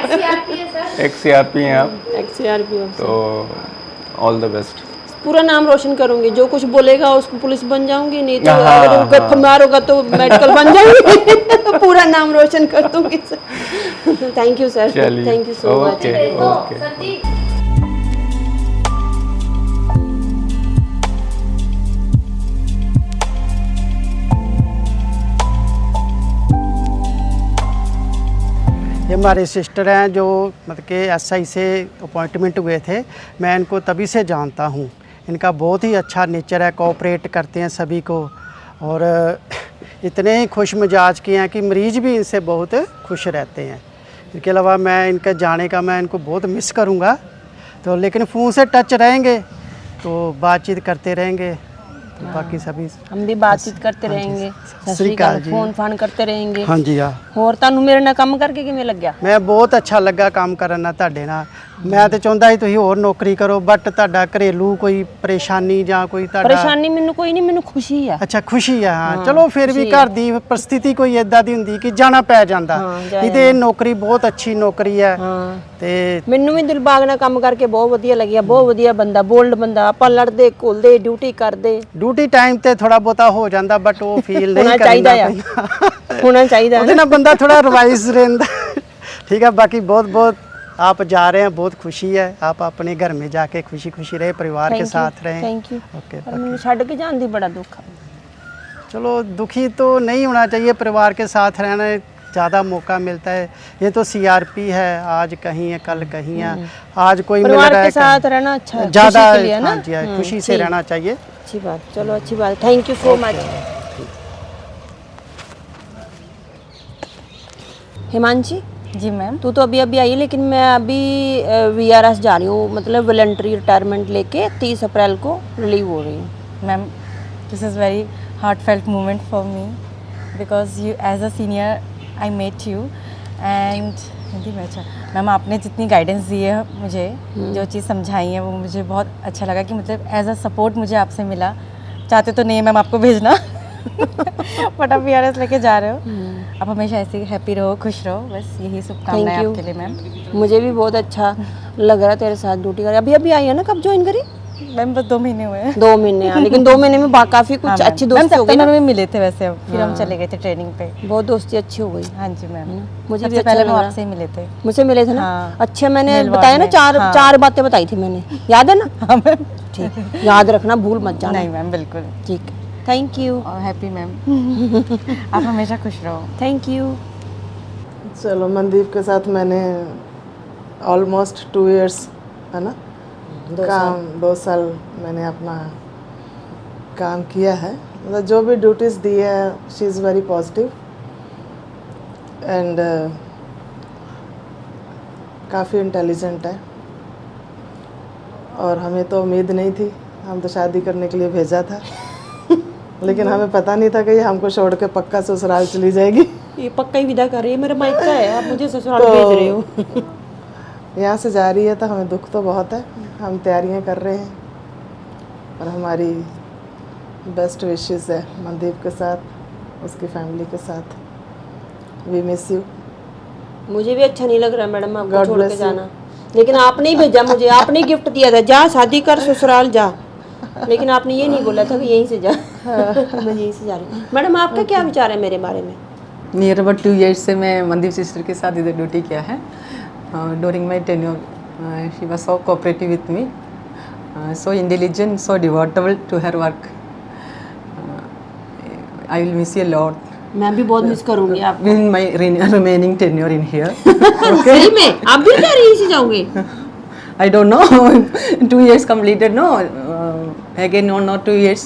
[SPEAKER 8] एक CRP हैं आप,
[SPEAKER 2] XCRP
[SPEAKER 8] तो ऑल द बेस्ट।
[SPEAKER 2] पूरा नाम रोशन करूंगी, जो कुछ बोलेगा उसको पुलिस बन जाऊंगी, नहीं तो
[SPEAKER 8] हाँ,
[SPEAKER 2] अगर गप मारोगा तो मेडिकल बन जाऊंगी। पूरा नाम रोशन कर दूंगी sir. Thank you sir, thank you so much.
[SPEAKER 8] Okay.
[SPEAKER 12] ये हमारे सिस्टर हैं जो मतलब कि SI से अपॉइंटमेंट हुए थे, मैं इनको तभी से जानता हूँ। इनका बहुत ही अच्छा नेचर है, कोऑपरेट करते हैं सभी को, और इतने ही खुश मिजाज के हैं कि मरीज़ भी इनसे बहुत खुश रहते हैं। इसके अलावा मैं इनके जाने का मैं इनको बहुत मिस करूँगा, तो लेकिन फ़ोन से टच रहेंगे तो बातचीत करते रहेंगे, तो बाकी सभी
[SPEAKER 2] हम भी बातचीत करते रहेंगे,
[SPEAKER 12] सत श्री अकाल जी,
[SPEAKER 2] फोन फान करते रहेंगे।
[SPEAKER 12] हाँ जी हाँ।
[SPEAKER 2] ਹੋਰ ਤੁਹਾਨੂੰ ਮੇਰੇ ਨਾਲ ਕੰਮ ਕਰਕੇ ਕਿਵੇਂ ਲੱਗਿਆ?
[SPEAKER 12] ਮੈਂ ਬਹੁਤ ਅੱਛਾ ਲੱਗਾ ਕੰਮ ਕਰਨ ਨਾਲ ਤੁਹਾਡੇ ਨਾਲ। ਮੈਂ ਤੇ ਚਾਹੁੰਦਾ ਸੀ ਤੁਸੀਂ ਹੋਰ ਨੌਕਰੀ ਕਰੋ, ਬਟ ਤੁਹਾਡਾ ਘਰੇਲੂ ਕੋਈ ਪਰੇਸ਼ਾਨੀ ਜਾਂ ਕੋਈ ਤੁਹਾਡਾ
[SPEAKER 2] ਪਰੇਸ਼ਾਨੀ ਮੈਨੂੰ ਕੋਈ ਨਹੀਂ, ਮੈਨੂੰ ਖੁਸ਼ੀ ਆ।
[SPEAKER 12] ਅੱਛਾ ਖੁਸ਼ੀ ਆ, ਹਾਂ ਚਲੋ ਫਿਰ ਵੀ ਘਰ ਦੀ ਪਰਿਸਥਿਤੀ ਕੋਈ ਇਦਾਂ ਦੀ ਹੁੰਦੀ ਕਿ ਜਾਣਾ ਪੈ ਜਾਂਦਾ, ਨਹੀਂ ਤੇ ਇਹ ਨੌਕਰੀ ਬਹੁਤ ਅੱਛੀ ਨੌਕਰੀ ਹੈ। ਤੇ
[SPEAKER 2] ਮੈਨੂੰ ਵੀ ਦਿਲਬਾਗ ਨਾਲ ਕੰਮ ਕਰਕੇ ਬਹੁਤ ਵਧੀਆ ਲੱਗਿਆ, ਬਹੁਤ ਵਧੀਆ ਬੰਦਾ, ਬੋਲਡ ਬੰਦਾ, ਆਪਾਂ ਲੜਦੇ ਘੁਲਦੇ ਡਿਊਟੀ ਕਰਦੇ।
[SPEAKER 12] ਡਿਊਟੀ ਟਾਈਮ ਤੇ ਥੋੜਾ ਬਹੁਤਾ ਹੋ ਜਾਂਦਾ, ਬਟ ਉਹ ਫੀਲ ਨਹੀਂ ਕਰਨਾ
[SPEAKER 2] ਚਾਹੀਦਾ, ਹੋਣਾ ਚਾਹੀਦਾ
[SPEAKER 12] ਉਹਦੇ ਨਾਲ ਬੰਦਾ ਥੋੜਾ ਰਿਵਾਈਜ਼ ਰਹਿੰਦਾ। ठीक है, बाकी बहुत बहुत आप जा रहे हैं, बहुत खुशी है, आप अपने घर में जाके खुशी खुशी रहे, परिवार के साथ रहें।
[SPEAKER 2] Thank you.
[SPEAKER 12] ओके,
[SPEAKER 2] मैंने छड़ के जान दी बड़ा दुख है।
[SPEAKER 12] चलो दुखी तो नहीं होना चाहिए, परिवार के साथ रहना ज़्यादा मौका मिलता है। ये तो CRP है, आज कहीं है कल कहीं है, आज कोई मिल रहा है,
[SPEAKER 2] परिवार के साथ रहना अच्छा है,
[SPEAKER 12] ज़्यादा
[SPEAKER 2] हाँ
[SPEAKER 12] जी खुशी से रहना चाहिए।
[SPEAKER 2] अच्छी बात, चलो अच्छी बात, thank you so much. Himanshi
[SPEAKER 5] ji ma'am.
[SPEAKER 2] तू तो अभी अभी आई, लेकिन मैं अभी VRS जा रही हूँ, मतलब वॉलंटरी रिटायरमेंट लेके 30 अप्रैल को रिलीव हो रही हूँ।
[SPEAKER 5] Ma'am this is very heartfelt moment for me because you as a senior I met you and Hindi में। अच्छा मैम, आपने जितनी गाइडेंस दी है मुझे, जो चीज़ समझाई है वो मुझे बहुत अच्छा लगा कि मतलब एज अ सपोर्ट मुझे आपसे मिला। चाहते तो नहीं है मैम आपको भेजना बट आप VRS लेके जा रहे हो, आप हमेशा ऐसे ही हैप्पी रहो, खुश रहो, बस यही शुभकामनाएं आपके लिए मैम।
[SPEAKER 2] मुझे भी बहुत अच्छा लग रहा है तेरे साथ ड्यूटी कर। अभी अभी आई है ना, कब ज्वाइन करी?
[SPEAKER 5] मैम बस 2 महीने हुए हैं।
[SPEAKER 2] 2 महीने हैं, लेकिन 2 महीने में काफी कुछ अच्छी दोस्ती हो गई ना।
[SPEAKER 5] में मिले थे वैसे, फिर हम चले गए थे ट्रेनिंग पे,
[SPEAKER 2] बहुत दोस्ती अच्छी हो गई।
[SPEAKER 5] हाँ जी मैम,
[SPEAKER 2] मुझे भी
[SPEAKER 5] सबसे पहले
[SPEAKER 2] अच्छा
[SPEAKER 5] हम
[SPEAKER 2] लगा।
[SPEAKER 5] आपसे ही मिले थे।
[SPEAKER 2] मुझसे मिले थे ना?
[SPEAKER 5] हाँ।
[SPEAKER 2] अच्छा, मैंने
[SPEAKER 5] मेलवाड़
[SPEAKER 2] बताया ना,
[SPEAKER 5] में।
[SPEAKER 2] 4 बातें बताई थी मैंने, याद है ना?
[SPEAKER 5] हाँ मैम,
[SPEAKER 2] ठीक, याद रखना, भूल मत जाना।
[SPEAKER 5] नहीं मैम बिल्कुल।
[SPEAKER 2] ठीक, थैंक यू।
[SPEAKER 5] और हैप्पी मैम आप हमेशा खुश रहो।
[SPEAKER 2] Thank you.
[SPEAKER 13] चलो, मनदीप के साथ मैंने ऑलमोस्ट 2 इयर्स है ना, 2 साल मैंने अपना काम किया है। मतलब जो भी ड्यूटीज़ दी है, she is very positive and काफ़ी इंटेलिजेंट है, और हमें तो उम्मीद नहीं थी, हम तो शादी करने के लिए भेजा था लेकिन हमें पता नहीं था कि ये हमको छोड़ के पक्का ससुराल चली जाएगी।
[SPEAKER 2] ये पक्का ही विदा कर रही है, मेरा मायका है, आप मुझे ससुराल भेज रहे हो।
[SPEAKER 13] यहाँ से जा रही है तो हमें दुख तो बहुत है, हम तैयारियां कर रहे हैं, और हमारी बेस्ट विशेस है मनदीप के साथ, उसकी फैमिली के साथ। We miss you.
[SPEAKER 2] मुझे भी अच्छा नहीं लग रहा मैडम आपको
[SPEAKER 13] God
[SPEAKER 2] छोड़ के
[SPEAKER 13] bless you.
[SPEAKER 2] जाना, लेकिन आपने ही भेजा मुझे, आपने गिफ्ट दिया था, जा शादी कर ससुराल जा, लेकिन आपने ये नहीं बोला था कि यहीं से जा। मैं यहीं से जा रही हूँ। मैडम आपका क्या विचार है मेरे बारे में?
[SPEAKER 14] नियर अबाउट 2 years से मैं मनदीप सिस्टर के साथ इधर ड्यूटी किया है। During my tenure she was so cooperative with me, so intelligent, so devotable to her work. I will miss you lot
[SPEAKER 2] मैं भी बहुत मिस करूंगी आपको।
[SPEAKER 14] in my remaining tenure in here.
[SPEAKER 2] सही में आप भी क्या रही से जाओगे?
[SPEAKER 14] I don't know. 2 years completed, no. Again, no, not 2 years.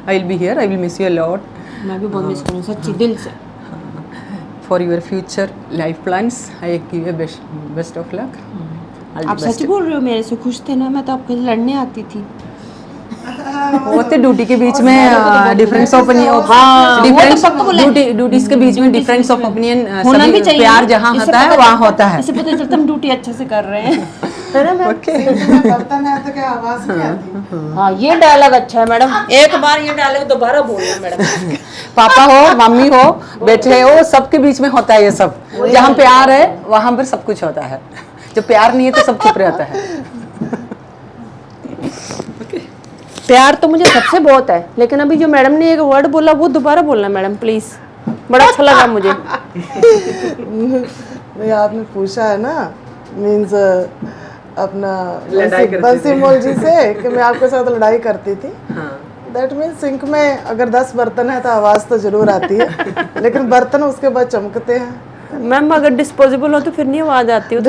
[SPEAKER 14] I will be here. I will miss you a lot.
[SPEAKER 2] मैं भी बहुत मिस करूंगी सच्ची दिल से।
[SPEAKER 14] For your future life plans, I give you best of luck. All the
[SPEAKER 2] आप
[SPEAKER 14] best.
[SPEAKER 2] सच बोल रहे हो? मेरे से खुश थे ना? मैं तो आपके लड़ने आती थी।
[SPEAKER 14] होते ड्यूटी के बीच में डिफरेंस ऑफ ओपिनियन, ड्यूटीज के बीच में डिफरेंस ऑफ ओपिनियन
[SPEAKER 2] होना भी चाहिए।
[SPEAKER 14] प्यार जहाँ होता है वहाँ होता है।
[SPEAKER 2] इससे पता चलता हम ड्यूटी अच्छे से कर रहे हैं, है ना मैम?
[SPEAKER 13] बर्तन है तो क्या आवाज नहीं आती?
[SPEAKER 2] हाँ ये डायलॉग अच्छा है मैडम, एक बार ये डायलॉग दोबारा बोलना मैडम।
[SPEAKER 14] पापा हो, मम्मी हो, बेटे हो, सबके बीच में होता है ये सब। जहाँ प्यार है वहाँ पर सब कुछ होता है, जब प्यार नहीं है तो सब चुप रहता है।
[SPEAKER 2] प्यार तो मुझे सबसे बहुत है, लेकिन अभी जो मैडम ने एक वर्ड बोला वो दोबारा बोलना मैडम प्लीज, बड़ा अच्छा लगा मुझे।
[SPEAKER 13] नहीं आपने पूछा है ना, मीन्स अपना बंसी मोल जी से कि मैं आपके साथ लड़ाई करती थी। दैट मीन्स सिंक में अगर 10 बर्तन है तो आवाज़ तो जरूर आती है, लेकिन बर्तन उसके बाद चमकते हैं।
[SPEAKER 2] मैम अगर डिस्पोजेबल हो तो फिर नहीं आवाज आती हो?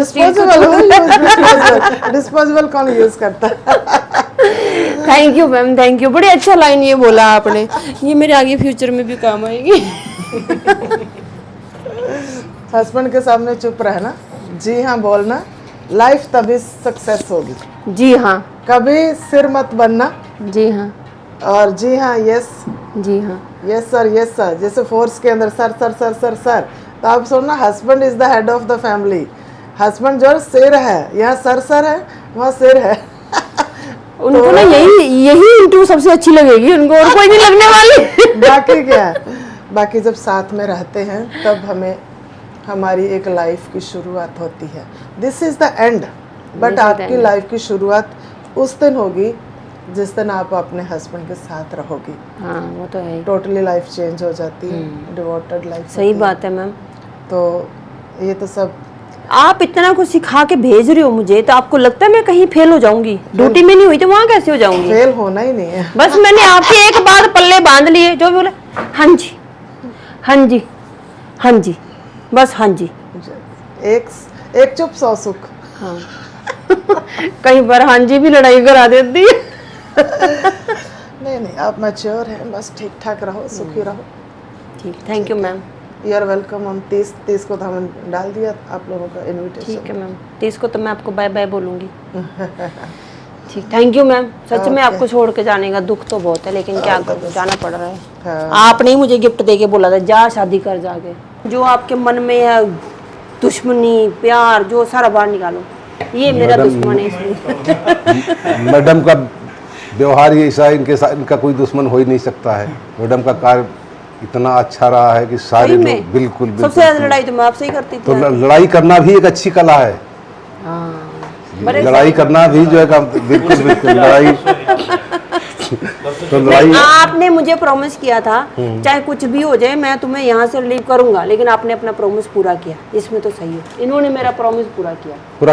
[SPEAKER 13] डिस्पोजेबल कौन यूज करता है?
[SPEAKER 2] Thank you ma'am, thank you. बड़ी अच्छा लाइन ये बोला आपने, ये मेरे आगे फ्यूचर में भी काम आएगी।
[SPEAKER 13] हस्बैंड के सामने चुप रहना, जी हाँ बोलना, लाइफ तभी सक्सेस होगी।
[SPEAKER 2] जी हाँ।
[SPEAKER 13] कभी सिर मत बनना।
[SPEAKER 2] जी हाँ।
[SPEAKER 13] और जी हाँ यस।
[SPEAKER 2] जी हाँ।
[SPEAKER 13] यस सर, जैसे फोर्स के अंदर sir sir sir sir sir, तो आप सुनना husband is the head of the family. Husband जो सिर है, यहाँ सर सर है, वहाँ सिर है।
[SPEAKER 2] उनको तो ना यही इंटरव्यू सबसे अच्छी लगेगी उनको, और कोई नहीं लगने वाली।
[SPEAKER 13] बाकी क्या है, बाकी जब साथ में रहते हैं तब हमें हमारी एक लाइफ की शुरुआत होती है। This is the end, but आपकी लाइफ की शुरुआत उस दिन होगी जिस दिन आप अपने हस्बैंड के साथ रहोगी।
[SPEAKER 2] हाँ वो तो है,
[SPEAKER 13] टोटली लाइफ चेंज हो जाती है, डिवोटेड लाइफ।
[SPEAKER 2] सही बात है मैम।
[SPEAKER 13] तो ये तो सब
[SPEAKER 2] आप इतना कुछ सिखा के भेज रहे हो मुझे, तो आपको लगता है मैं कहीं फेल हो जाऊंगी? ड्यूटी में नहीं हुई तो वहाँ कैसे हो जाऊंगी?
[SPEAKER 13] फेल होना ही नहीं है।
[SPEAKER 2] बस मैंने आपकी एक बात पल्ले बांध लिए, जो भी बोले हाँ जी हाँ जी हाँ जी, बस हाँ जी।
[SPEAKER 13] एक चुप 100 सुख।
[SPEAKER 2] हाँ। कई बार हाँ जी भी लड़ाई करा देती है।
[SPEAKER 13] नहीं आप मैच्योर हैं, बस ठीक ठाक रहो, सुखी रहो।
[SPEAKER 2] ठीक, thank you ma'am.
[SPEAKER 13] You are welcome. हम 30 को तो हमने डाल दिया आप लोगों का इनविटेशन।
[SPEAKER 2] ठीक है मैम, 30 को तो मैं आपको बाय बाय बोलूँगी। ठीक, थैंक यू मैम। सच में आपको छोड़ के जाने का दुख तो बहुत है, लेकिन क्या करूँ, जाना पड़ रहा है। आपने ही मुझे गिफ्ट दे के बोला था जा शादी कर जाके, जो आपके मन में है दुश्मनी प्यार जो सारा बाहर निकालो, ये मेरा दुश्मन है इसलिए।
[SPEAKER 15] मैडम का व्यवहार ये ऐसा, इनका कोई दुश्मन हो ही नहीं सकता है। मैडम का कार्य इतना अच्छा रहा है कि सारे लोग बिल्कुल
[SPEAKER 2] सबसे ज्यादा लड़ाई तो मैं आपसे ही करती थी।
[SPEAKER 15] तो लड़ाई करना भी एक अच्छी कला है। लड़ाई करना भी जो है बिल्कुल लड़ाई। तो लड़ाई
[SPEAKER 2] आपने मुझे प्रॉमिस किया था चाहे कुछ भी हो जाए मैं तुम्हें यहाँ से रिलीव करूंगा, लेकिन आपने अपना प्रॉमिस पूरा किया, इसमें तो सही है। इन्होंने मेरा प्रॉमिस पूरा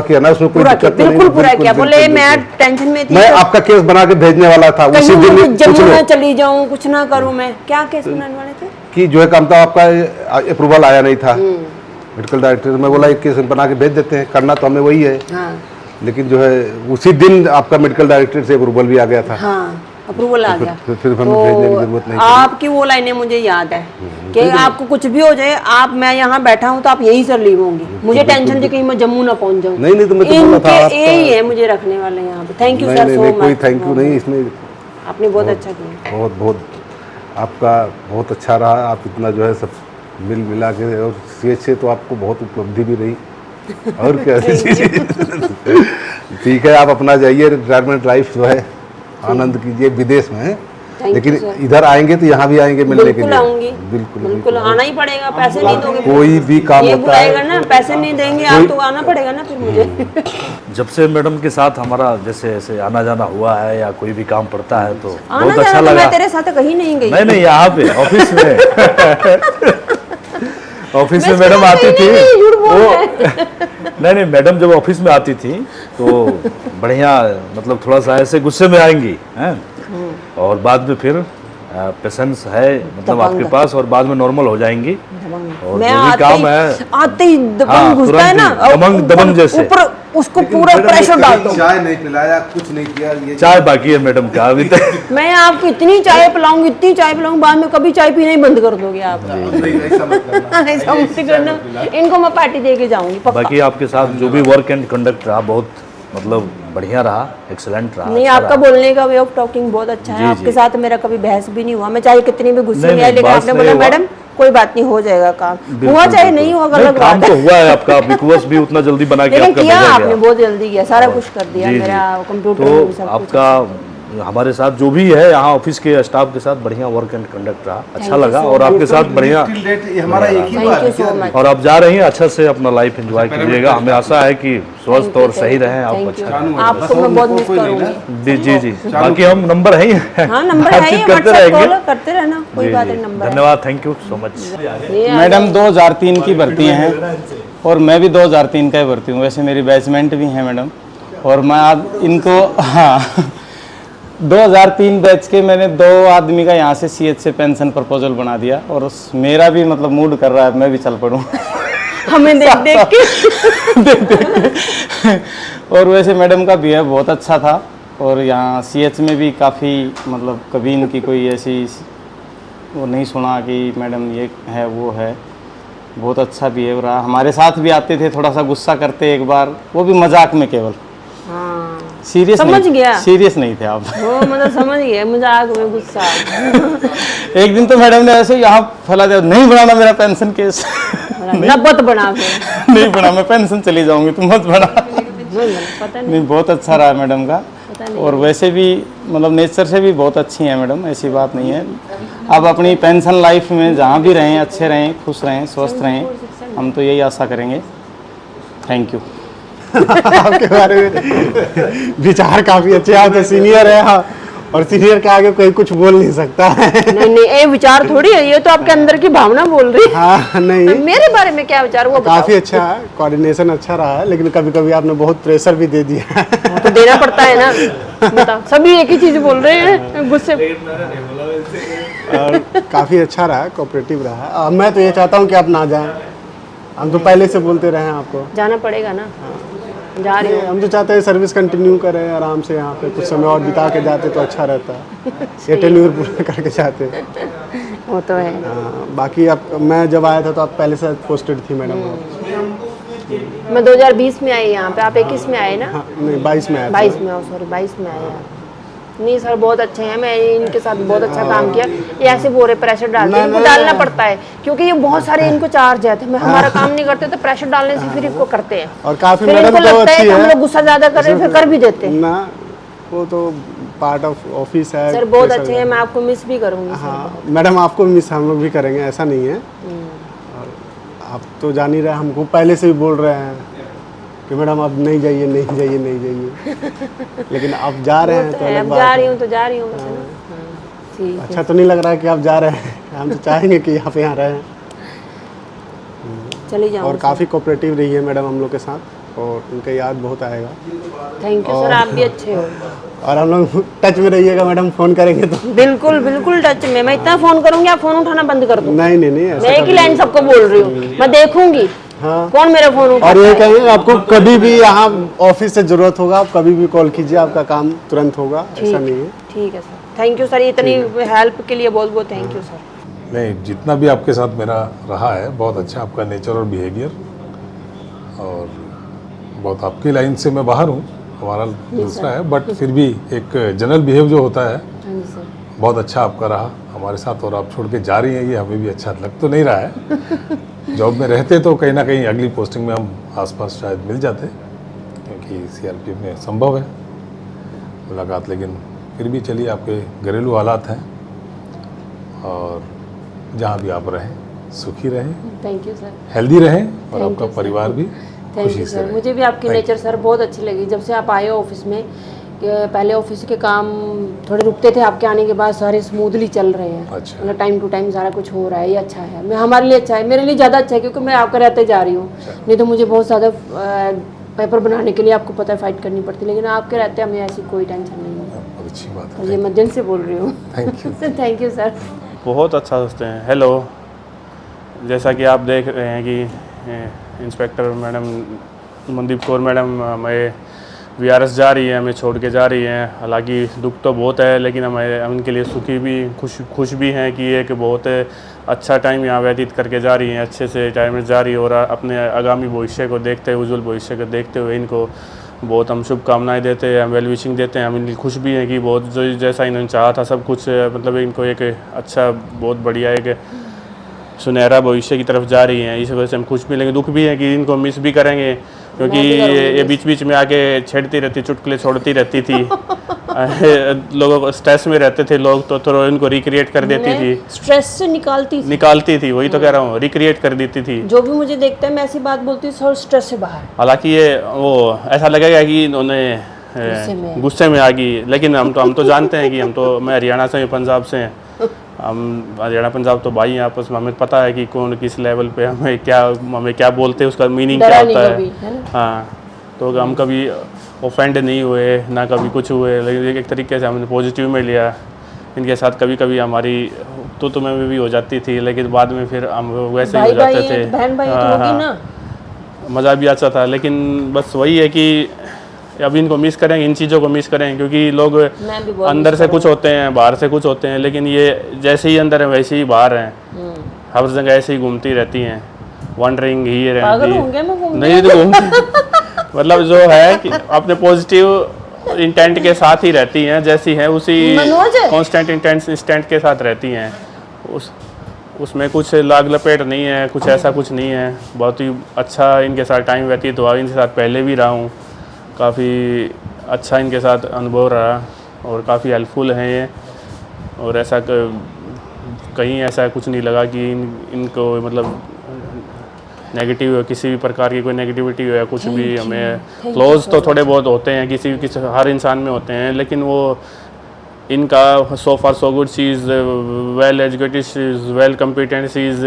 [SPEAKER 2] किया
[SPEAKER 15] ना, उसमें कोई दिक्कत नहीं।
[SPEAKER 2] बिल्कुल पूरा किया। बोले मैं टेंशन में थी,
[SPEAKER 15] मैं आपका केस बना के भेजने वाला था उसी दिन।
[SPEAKER 2] जम्मू में चली जाऊँ, कुछ ना करूँ मैं। क्या केस बनाने वाले थे?
[SPEAKER 15] कि जो है काम था आपका अप्रूवल आया नहीं था मेडिकल डायरेक्टर। मैं बोला एक केस बना के भेज देते हैं, करना तो हमें वही है। लेकिन जो है उसी दिन आपका मेडिकल डायरेक्टर से अप्रूवल भी आ गया था।
[SPEAKER 2] अप्रूवल आ गया,
[SPEAKER 15] फिर हमें भेजने की जरूरत नहीं।
[SPEAKER 2] आपकी वो लाइनें मुझे याद है कि आपको कुछ भी हो जाए, आप मैं यहाँ बैठा हूँ तो आप यही से लीव होंगी। मुझे टेंशन थी कहीं मैं जम्मू ना पहुँच जाऊँ।
[SPEAKER 15] नहीं तो मैं तो बोला था
[SPEAKER 2] यही है मुझे रखने वाले यहाँ पे। Thank you sir, so much.
[SPEAKER 15] कोई थैंक यू नहीं, इसमें
[SPEAKER 2] आपने बहुत अच्छा किया।
[SPEAKER 15] बहुत आपका बहुत अच्छा रहा। आप इतना जो है सब मिला के, और सीएच से तो आपको बहुत उपलब्धि भी रही। और क्या ठीक है, आप अपना जाइए, रिटायरमेंट लाइफ जो है आनंद कीजिए विदेश में, लेकिन इधर आएंगे तो यहाँ भी आएंगे मिलने के लिए।
[SPEAKER 2] बिल्कुल आना ही पड़ेगा। पैसे नहीं दोगे
[SPEAKER 15] कोई भी काम
[SPEAKER 2] ये
[SPEAKER 15] होता है
[SPEAKER 2] ना, पैसे नहीं देंगे आप तो आना पड़ेगा ना फिर मुझे।
[SPEAKER 16] जब से मैडम के साथ हमारा जैसे ऐसे आना जाना हुआ है या कोई भी काम पड़ता है तो
[SPEAKER 2] आना
[SPEAKER 16] बहुत अच्छा
[SPEAKER 2] लगा।
[SPEAKER 16] लगा।
[SPEAKER 2] मैं तेरे साथ कहीं नहीं गई।
[SPEAKER 16] नहीं यहाँ पे ऑफिस में ऑफिस में मैडम आती थी वो। नहीं मैडम जब ऑफिस में आती थी तो बढ़िया, मतलब थोड़ा सा ऐसे गुस्से में आएंगी हैं, और बाद में फिर पेशेंस है मतलब आपके पास और बाद में नॉर्मल हो जाएंगी और
[SPEAKER 2] मैं
[SPEAKER 16] जो भी काम है
[SPEAKER 2] आते ही दबंग घुसता है ना,
[SPEAKER 16] दबंग जैसे
[SPEAKER 2] ऊपर उसको पूरा प्रेशर डाल दो।
[SPEAKER 15] चाय नहीं पिलाया, कुछ नहीं किया, ये
[SPEAKER 16] चाय बाकी है मैडम का अभी तक।
[SPEAKER 2] मैं आपको इतनी चाय पिलाऊंगी, इतनी चाय पिलाऊंगी, बाद में कभी चाय पीना ही बंद कर दोगे आप। ऐसा मत करना, इनको मैं पार्टी दे के जाऊंगी पक्का।
[SPEAKER 16] बाकी आपके साथ जो भी वर्क एंड कंडक्ट रहा बहुत मतलब बढ़िया रहा, एक्सीलेंट रहा।
[SPEAKER 2] नहीं,
[SPEAKER 16] अच्छा
[SPEAKER 2] आपका
[SPEAKER 16] रहा।
[SPEAKER 2] बोलने का वे ऑफ टॉकिंग बहुत अच्छा है। आपके साथ मेरा कभी बहस भी नहीं हुआ, मैं चाहे कितनी भी गुस्से में आए, लेकिन आपने बोला मैडम कोई बात नहीं, हो जाएगा काम, हुआ चाहे नहीं हुआ, गलत
[SPEAKER 16] काम
[SPEAKER 2] बात
[SPEAKER 16] तो
[SPEAKER 2] है।
[SPEAKER 16] हुआ है आपका, रिक्वेस्ट भी उतना जल्दी बना के
[SPEAKER 2] लेकिन
[SPEAKER 16] आपका
[SPEAKER 2] किया
[SPEAKER 16] भेजा
[SPEAKER 2] आपने
[SPEAKER 16] गया।
[SPEAKER 2] बहुत जल्दी किया, सारा कुछ कर दिया,
[SPEAKER 16] जी,
[SPEAKER 2] मेरा
[SPEAKER 16] जी।
[SPEAKER 2] कंप्यूटर
[SPEAKER 16] तो
[SPEAKER 2] में भी सब कुछ।
[SPEAKER 16] आपका हमारे साथ जो भी है यहाँ ऑफिस के स्टाफ के साथ बढ़िया वर्क एंड कंडक्ट रहा, अच्छा लगा और आपके साथ बढ़िया
[SPEAKER 15] हमारा एक ही बार है क्या?
[SPEAKER 16] और आप जा रही हैं अच्छा से अपना लाइफ एंजॉय कीजिएगा। हमें आशा है कि स्वस्थ और सही रहें आप। अच्छा
[SPEAKER 2] आपको मैं बहुत मिस करूंगी।
[SPEAKER 16] जी जी जी, बाकी हम नंबर है ही,
[SPEAKER 2] हाँ नंबर है ही,
[SPEAKER 16] करते
[SPEAKER 2] व्हाट्सएप
[SPEAKER 16] रहेंगे।
[SPEAKER 2] कॉल करते रहना, कोई बात नहीं, नंबर है।
[SPEAKER 16] धन्यवाद, thank you so much.
[SPEAKER 4] Madam 2003 की भर्ती हैं और मैं भी 2003 का ही भर्ती हूँ, वैसे मेरी बैचमेंट भी हैं मैडम। और मैं आज इनको 2003 बैच के मैंने 2 आदमी का यहाँ से सीएच से पेंशन प्रपोजल बना दिया और मेरा भी मतलब मूड कर रहा है मैं भी चल पड़ूँ
[SPEAKER 2] हमें देख देख के
[SPEAKER 4] और वैसे मैडम का बिहेव बहुत अच्छा था और यहाँ सीएच में भी काफ़ी मतलब कभी इनकी कोई ऐसी वो नहीं सुना कि मैडम ये है वो है, बहुत अच्छा बिहेव रहा। हमारे साथ भी आते थे, थोड़ा सा गुस्सा करते एक बार, वो भी मजाक में केवल, सीरियस
[SPEAKER 2] समझ गया,
[SPEAKER 4] सीरियस नहीं थे आप।
[SPEAKER 2] वो मतलब समझ गया, मजाक में गुस्सा।
[SPEAKER 4] एक दिन तो मैडम ने ऐसे यहाँ फैला दिया, नहीं बनाना मेरा पेंशन केस
[SPEAKER 2] नब्बत बना फिर
[SPEAKER 4] नहीं बना, मैं पेंशन चली जाऊंगी, तुम मत बना।
[SPEAKER 2] पता
[SPEAKER 4] नहीं, बहुत अच्छा रहा मैडम का और वैसे भी मतलब नेचर से भी बहुत अच्छी हैं मैडम, ऐसी बात नहीं है। अब अपनी पेंशन लाइफ में जहाँ भी रहें अच्छे रहें, खुश रहें, स्वस्थ रहें, हम तो यही आशा करेंगे। Thank you.
[SPEAKER 12] आपके बारे में विचार काफी अच्छे, आप तो सीनियर है। हाँ, और सीनियर के आगे कोई कुछ बोल नहीं सकता है।
[SPEAKER 2] नहीं नहीं, ये विचार थोड़ी है, ये तो आपके अंदर की भावना बोल रही है।
[SPEAKER 12] हाँ नहीं,
[SPEAKER 2] मेरे बारे में क्या विचार हुआ?
[SPEAKER 12] काफी अच्छा है, कोऑर्डिनेशन अच्छा रहा है, लेकिन कभी कभी आपने बहुत प्रेशर भी दे दिया है।
[SPEAKER 2] तो देना पड़ता है ना, बताओ, सभी एक ही चीज बोल रहे हैं गुस्से।
[SPEAKER 12] और काफी अच्छा रहा, कोऑपरेटिव रहा। अब मैं तो ये चाहता हूँ कि आप ना जाएं, हम तो पहले से बोलते रहे हैं आपको।
[SPEAKER 2] जाना पड़ेगा ना, जा रही हूँ।
[SPEAKER 12] हम तो चाहते हैं सर्विस कंटिन्यू करें आराम से, यहाँ पे कुछ समय और बिता के जाते तो अच्छा रहता है। ये टेन्योर पूरा करके जाते हैं।
[SPEAKER 2] वो तो है।
[SPEAKER 12] बाकी आप, मैं जब आया था तो आप पहले से पोस्टेड थी मैडम।
[SPEAKER 2] मैं 2020 में आई यहाँ पे, आप 21 में आए ना?
[SPEAKER 12] हाँ, नहीं 22 में आया।
[SPEAKER 2] 22 में, सॉरी 22 में आए आप। नहीं सर, बहुत अच्छे हैं, मैं इनके साथ बहुत अच्छा काम किया। ये ऐसे बोरे प्रेशर डालते हैं, इनको डालना पड़ता है क्योंकि ये बहुत सारे इनको चार्ज है, मैं हमारा काम नहीं करते तो प्रेशर डालने से फिर इनको करते हैं।
[SPEAKER 12] और काफी
[SPEAKER 2] फिर
[SPEAKER 12] मैडम
[SPEAKER 2] इनको
[SPEAKER 12] तो
[SPEAKER 2] लगता है
[SPEAKER 12] अच्छी
[SPEAKER 2] कि हम
[SPEAKER 12] है,
[SPEAKER 2] लोग गुस्सा ज्यादा कर रहे हैं, फिर कर भी देते हैं
[SPEAKER 12] ना, वो तो पार्ट ऑफ ऑफिस है।
[SPEAKER 2] सर बहुत अच्छे हैं, मैं आपको मिस भी करूँगी।
[SPEAKER 12] हाँ मैडम, आपको भी मिस हम लोग भी करेंगे, ऐसा नहीं है। और आप तो जान ही रहे, हमको पहले से भी बोल रहे हैं कि मैडम आप नहीं जाइए, नहीं जाइए, नहीं जाइए, लेकिन आप जा रहे हैं तो अलग बात है।
[SPEAKER 2] जा रही हूँ तो जा रही हूँ, ठीक।
[SPEAKER 12] अच्छा तो नहीं लग रहा है कि आप जा रहे हैं, हम तो चाहेंगे कि आप यहाँ रहें।
[SPEAKER 2] चली जाऊँ।
[SPEAKER 12] और काफ़ी कोऑपरेटिव रही है मैडम हम लोग के साथ और उनका याद बहुत आएगा।
[SPEAKER 2] थैंक यू सर, आप भी अच्छे हो।
[SPEAKER 12] और हम लोग टच में रहिएगा मैडम, फ़ोन करेंगे तो।
[SPEAKER 2] बिल्कुल बिल्कुल टच में, मैं इतना फ़ोन करूँगी आप फ़ोन उठाना बंद कर दो।
[SPEAKER 12] नहीं नहीं नहीं,
[SPEAKER 2] मैं एक ही लाइन सबको बोल रही हूँ, मैं देखूंगी
[SPEAKER 12] हाँ।
[SPEAKER 2] कौन मेरा फोन उठाता है।
[SPEAKER 12] और ये कहेंगे आपको कभी भी यहाँ ऑफिस से जरूरत होगा, आप कभी भी कॉल कीजिए, आपका काम तुरंत होगा, ऐसा नहीं है।
[SPEAKER 2] ठीक है सर, थैंक यू सर, इतनी हेल्प के लिए बहुत बहुत थैंक यू सर।
[SPEAKER 17] नहीं, जितना भी आपके साथ मेरा रहा है बहुत अच्छा आपका नेचर और बिहेवियर, और बहुत आपकी लाइन से मैं बाहर हूँ, हमारा दूसरा है, बट फिर भी एक जनरल बिहेव जो होता है बहुत अच्छा आपका रहा हमारे साथ। और आप छोड़ के जा रही हैं ये हमें भी अच्छा लग तो नहीं रहा है। जॉब में रहते तो कहीं ना कहीं अगली पोस्टिंग में हम आसपास शायद मिल जाते, क्योंकि सीआरपीएफ में संभव है मुलाकात, लेकिन फिर भी चलिए आपके घरेलू हालात हैं और जहाँ भी आप रहें सुखी रहें,
[SPEAKER 2] थैंक यू सर,
[SPEAKER 17] हेल्दी रहें और आपका परिवार भी खुशी से रहे।
[SPEAKER 2] मुझे भी आपकी नेचर सर बहुत अच्छी लगी जब से आप आए हो ऑफिस में। पहले ऑफिस के काम थोड़े रुकते थे, आपके आने के बाद सारे स्मूथली चल रहे हैं।
[SPEAKER 17] अच्छा।
[SPEAKER 2] मतलब टाइम टू टाइम सारा कुछ हो रहा है, ये अच्छा है। मैं हमारे लिए अच्छा है, मेरे लिए ज़्यादा अच्छा है क्योंकि मैं आपका रहते जा रही हूँ। नहीं तो मुझे बहुत ज़्यादा पेपर बनाने के लिए आपको पता है फाइट करनी पड़ती है, लेकिन आपके रहते हमें ऐसी कोई टेंशन नहीं है।
[SPEAKER 17] बहुत अच्छी बात है।
[SPEAKER 2] और ये मैं दिल से बोल रही हूँ।
[SPEAKER 17] Thank you.
[SPEAKER 2] Thank you sir.
[SPEAKER 18] बहुत अच्छा सोचते हैं। हेलो, जैसा कि आप देख रहे हैं कि inspector madam Mandeep Kaur madam हमें VRS जा रही है, हमें छोड़ के जा रही हैं। हालांकि दुख तो बहुत है, लेकिन हम उनके लिए सुखी भी खुश भी हैं कि एक बहुत अच्छा टाइम यहाँ व्यतीत करके जा रही हैं, अच्छे से टाइम में जा रही है। और अपने आगामी भविष्य को देखते हुए, उज्जवल भविष्य को देखते हुए इनको बहुत हम शुभकामनाएं देते हैं, हम वेल विशिंग देते हैं। हम इनकी खुश भी हैं कि बहुत जो जैसा इन्होंने चाहा था सब कुछ, मतलब इनको एक अच्छा बहुत बढ़िया एक सुनहरा भविष्य की तरफ जा रही हैं। इस वजह से हम खुश भी, लेकिन दुख भी है कि इनको मिस भी करेंगे, क्योंकि ये बीच बीच में आके छेड़ती रहती, चुटकुले छोड़ती रहती थी। लोगों को स्ट्रेस में रहते थे लोग, तो थोड़ा इनको रिक्रिएट कर देती थी,
[SPEAKER 2] स्ट्रेस से निकालती
[SPEAKER 18] थी। वही तो कह रहा हूँ, रिक्रिएट कर देती थी।
[SPEAKER 2] जो भी मुझे देखता है मैं ऐसी बात बोलती हूँ, सर स्ट्रेस से बाहर।
[SPEAKER 18] हालांकि ये वो ऐसा लगेगा कि इन्होंने गुस्से में आ गई, लेकिन हम तो जानते हैं कि मैं हरियाणा से, पंजाब से हैं। हम हरियाणा पंजाब तो भाई हैं आपस में, हमें पता है कि कौन किस लेवल पे हमें क्या बोलते हैं, उसका मीनिंग क्या होता है। हाँ, तो हम कभी ऑफेंड नहीं हुए, ना कभी कुछ हुए, लेकिन एक तरीके से हमने पॉजिटिव में लिया। इनके साथ कभी कभी हमारी तो में भी हो जाती थी, लेकिन बाद में फिर हम वैसे ही हो जाते थे।
[SPEAKER 2] बहन भाई तो होगी ना,
[SPEAKER 18] मज़ा भी आता था। लेकिन बस वही है कि अब इनको मिस करेंगे, इन चीज़ों को मिस करेंगे, क्योंकि लोग अंदर से कुछ होते हैं, बाहर से कुछ होते हैं, लेकिन ये जैसे ही अंदर है वैसे ही बाहर हैं। हर जगह ऐसे ही घूमती रहती हैं, वंडरिंग ही रहती नहीं तो घूमती मतलब जो है कि अपने पॉजिटिव इंटेंट के साथ ही रहती हैं, जैसी हैं उसी कांस्टेंट इंटेंट के साथ रहती हैं। उसमें कुछ लाग लपेट नहीं है, कुछ ऐसा कुछ नहीं है। बहुत ही अच्छा इनके साथ टाइम व्यतीत हुआ, इनके साथ पहले भी रहा हूँ, काफ़ी अच्छा इनके साथ अनुभव रहा और काफ़ी हेल्पफुल हैं ये। और ऐसा कहीं ऐसा कुछ नहीं लगा कि इनको मतलब नेगेटिव हो, किसी भी प्रकार की कोई नेगेटिविटी हो या कुछ भी। हमें क्लोज तो थोड़े बहुत होते हैं, किसी हर इंसान में होते हैं, लेकिन वो इनका so far so good, she is well educated, she is well competent, she is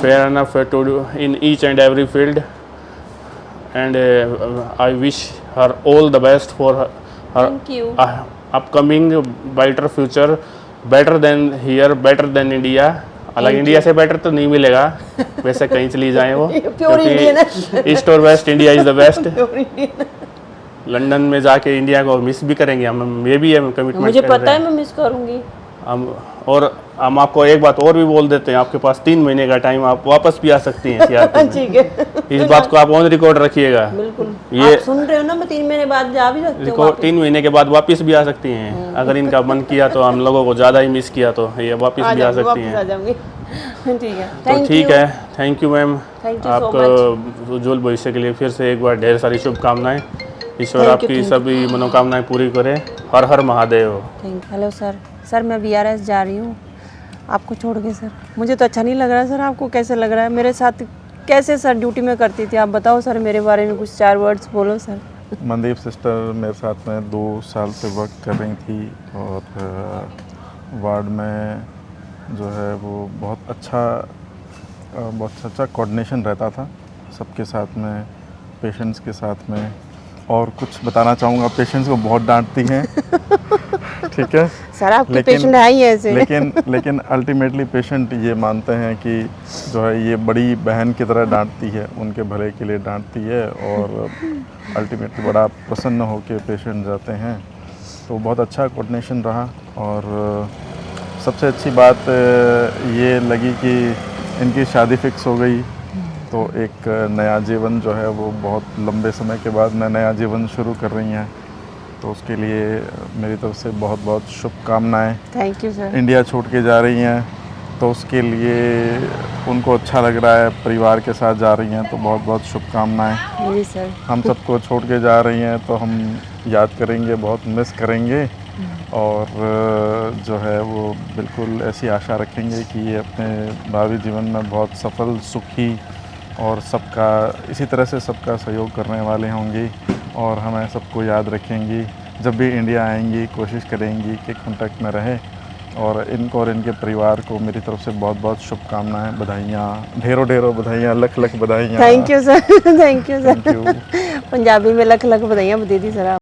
[SPEAKER 18] fair enough to do in each and every field, and I wish her all the best for her upcoming brighter future, better than here, better than India। अलग India से better तो नहीं मिलेगा, वैसे कहीं चली जाएं वो, क्योंकि ईस्ट और waste India is the best. London में जाके इंडिया को मिस भी करेंगे हम, ये भी है कमिटमेंट।
[SPEAKER 2] मुझे पता है मैं मिस करूँगी।
[SPEAKER 18] हम आपको एक बात और भी बोल देते हैं, आपके पास 3 महीने का टाइम, आप वापस भी आ सकती हैं CRP।
[SPEAKER 2] ठीक है,
[SPEAKER 18] इस बात को आप ऑन रिकॉर्ड रखिएगा।
[SPEAKER 2] बिल्कुल,
[SPEAKER 18] ये
[SPEAKER 2] आप सुन रहे हो ना, मैं 3 महीने बाद जा भी सकती हूँ।
[SPEAKER 18] 3 महीने के बाद वापस भी आ सकती हैं, अगर इनका मन किया तो। हम लोगों को ज़्यादा ही मिस किया तो ये वापस भी आ सकती हैं।
[SPEAKER 2] ठीक है,
[SPEAKER 18] तो ठीक है, थैंक यू मैम। आपका उज्जवल भविष्य के लिए फिर से एक बार ढेर सारी शुभकामनाएं। ईश्वर आपकी सभी मनोकामनाएं पूरी करे। हर हर महादेव।
[SPEAKER 2] हेलो सर, मैं VRS जा रही हूँ आपको छोड़ के। सर मुझे तो अच्छा नहीं लग रहा। सर आपको कैसे लग रहा है? मेरे साथ कैसे सर ड्यूटी में करती थी, आप बताओ सर, मेरे बारे में कुछ 4 वर्ड्स बोलो सर।
[SPEAKER 19] मनदीप सिस्टर मेरे साथ में 2 साल से वर्क कर रही थी, और वार्ड में जो है वो बहुत अच्छा कोऑर्डिनेशन रहता था सबके साथ में, पेशेंट्स के साथ में। और कुछ बताना चाहूँगा, पेशेंट्स को बहुत डांटती हैं ठीक है
[SPEAKER 2] सर, आपके पेशेंट है ही ऐसे।
[SPEAKER 19] लेकिन अल्टीमेटली पेशेंट ये मानते हैं कि जो है ये बड़ी बहन की तरह डांटती है, उनके भले के लिए डांटती है, और अल्टीमेटली बड़ा प्रसन्न होकर पेशेंट जाते हैं। तो बहुत अच्छा कोऑर्डिनेशन रहा। और सबसे अच्छी बात ये लगी कि इनकी शादी फिक्स हो गई, तो एक नया जीवन जो है वो बहुत लंबे समय के बाद नया जीवन शुरू कर रही हैं। तो उसके लिए मेरी तरफ से बहुत बहुत शुभकामनाएं।
[SPEAKER 2] Thank you sir.
[SPEAKER 19] इंडिया छोड़ के जा रही हैं, तो उसके लिए उनको अच्छा लग रहा है, परिवार के साथ जा रही हैं, तो बहुत बहुत शुभकामनाएं।
[SPEAKER 2] जी सर।
[SPEAKER 19] हम सबको छोड़ के जा रही हैं तो हम याद करेंगे, बहुत मिस करेंगे, और जो है वो बिल्कुल ऐसी आशा रखेंगे कि ये अपने भावी जीवन में बहुत सफल, सुखी और सबका इसी तरह से सबका सहयोग करने वाले होंगी, और हमें सबको याद रखेंगी। जब भी इंडिया आएंगी कोशिश करेंगी कि कांटेक्ट में रहें, और इनको और इनके परिवार को मेरी तरफ से बहुत बहुत शुभकामनाएं, बधाइयाँ, ढेरों ढेरों बधाइयाँ, लख लख बधाइयाँ।
[SPEAKER 2] Thank you sir, thank you sir. Punjabi में लख लख बधाइयाँ दे दी सर आप।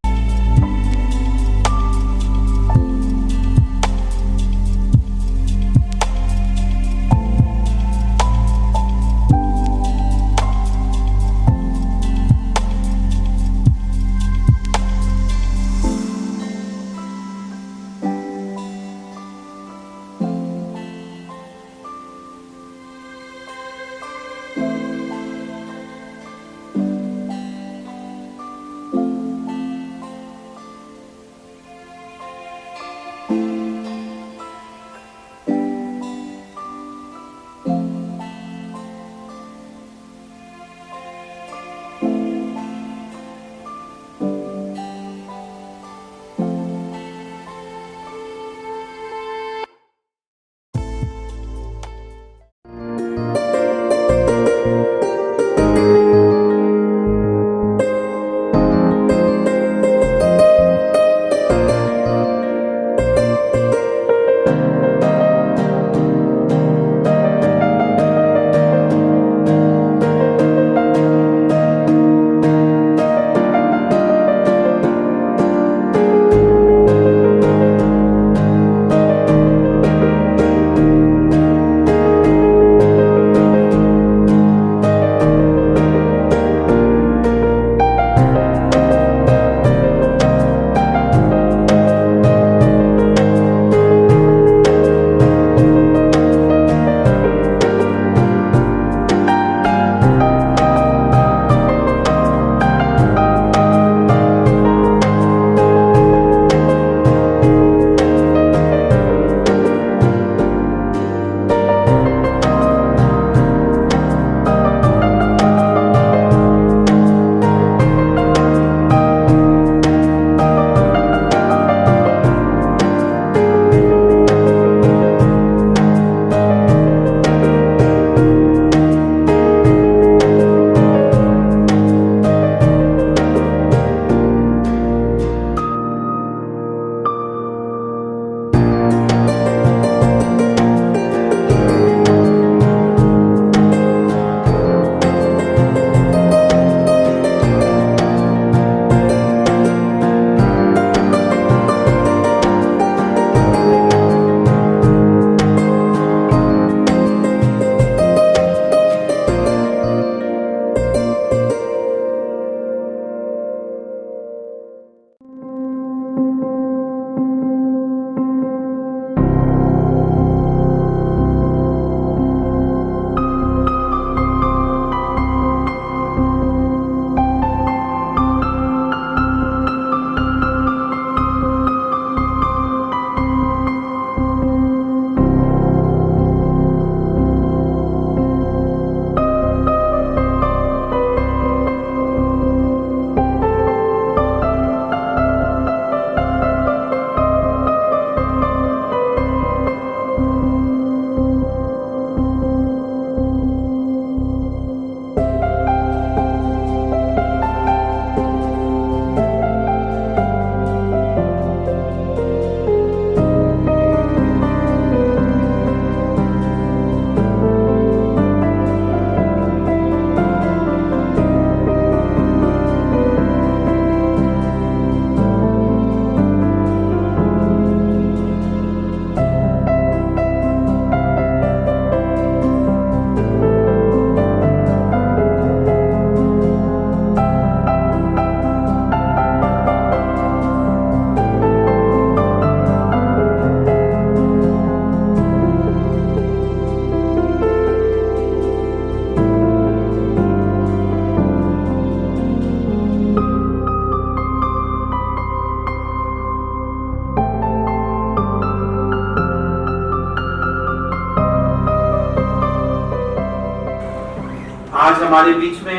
[SPEAKER 20] आज हमारे बीच में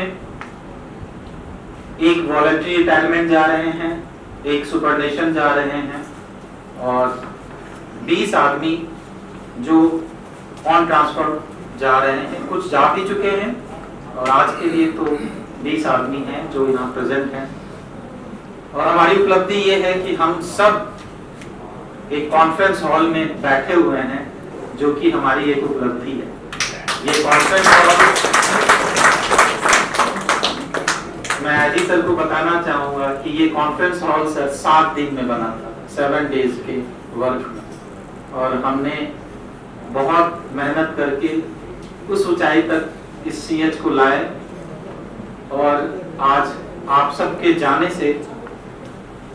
[SPEAKER 20] एक वॉलंटरी रिटायरमेंट जा रहे हैं, एक सुपरनेशन जा रहे हैं और 20 आदमी जो ऑन ट्रांसफर जा रहे हैं। कुछ जा भी चुके हैं और आज के लिए तो 20 आदमी हैं जो यहाँ प्रेजेंट हैं। और हमारी उपलब्धि ये है कि हम सब एक कॉन्फ्रेंस हॉल में बैठे हुए हैं, जो कि हमारी एक उपलब्धि है। ये कॉन्फ्रेंस हॉल मैं अजी सर को बताना चाहूंगा कि ये कॉन्फ्रेंस हॉल सर 7 दिन में बना था, 7 डेज के वर्क में, और हमने बहुत मेहनत करके उस ऊंचाई तक इस सीएच को लाए। और आज आप सबके जाने से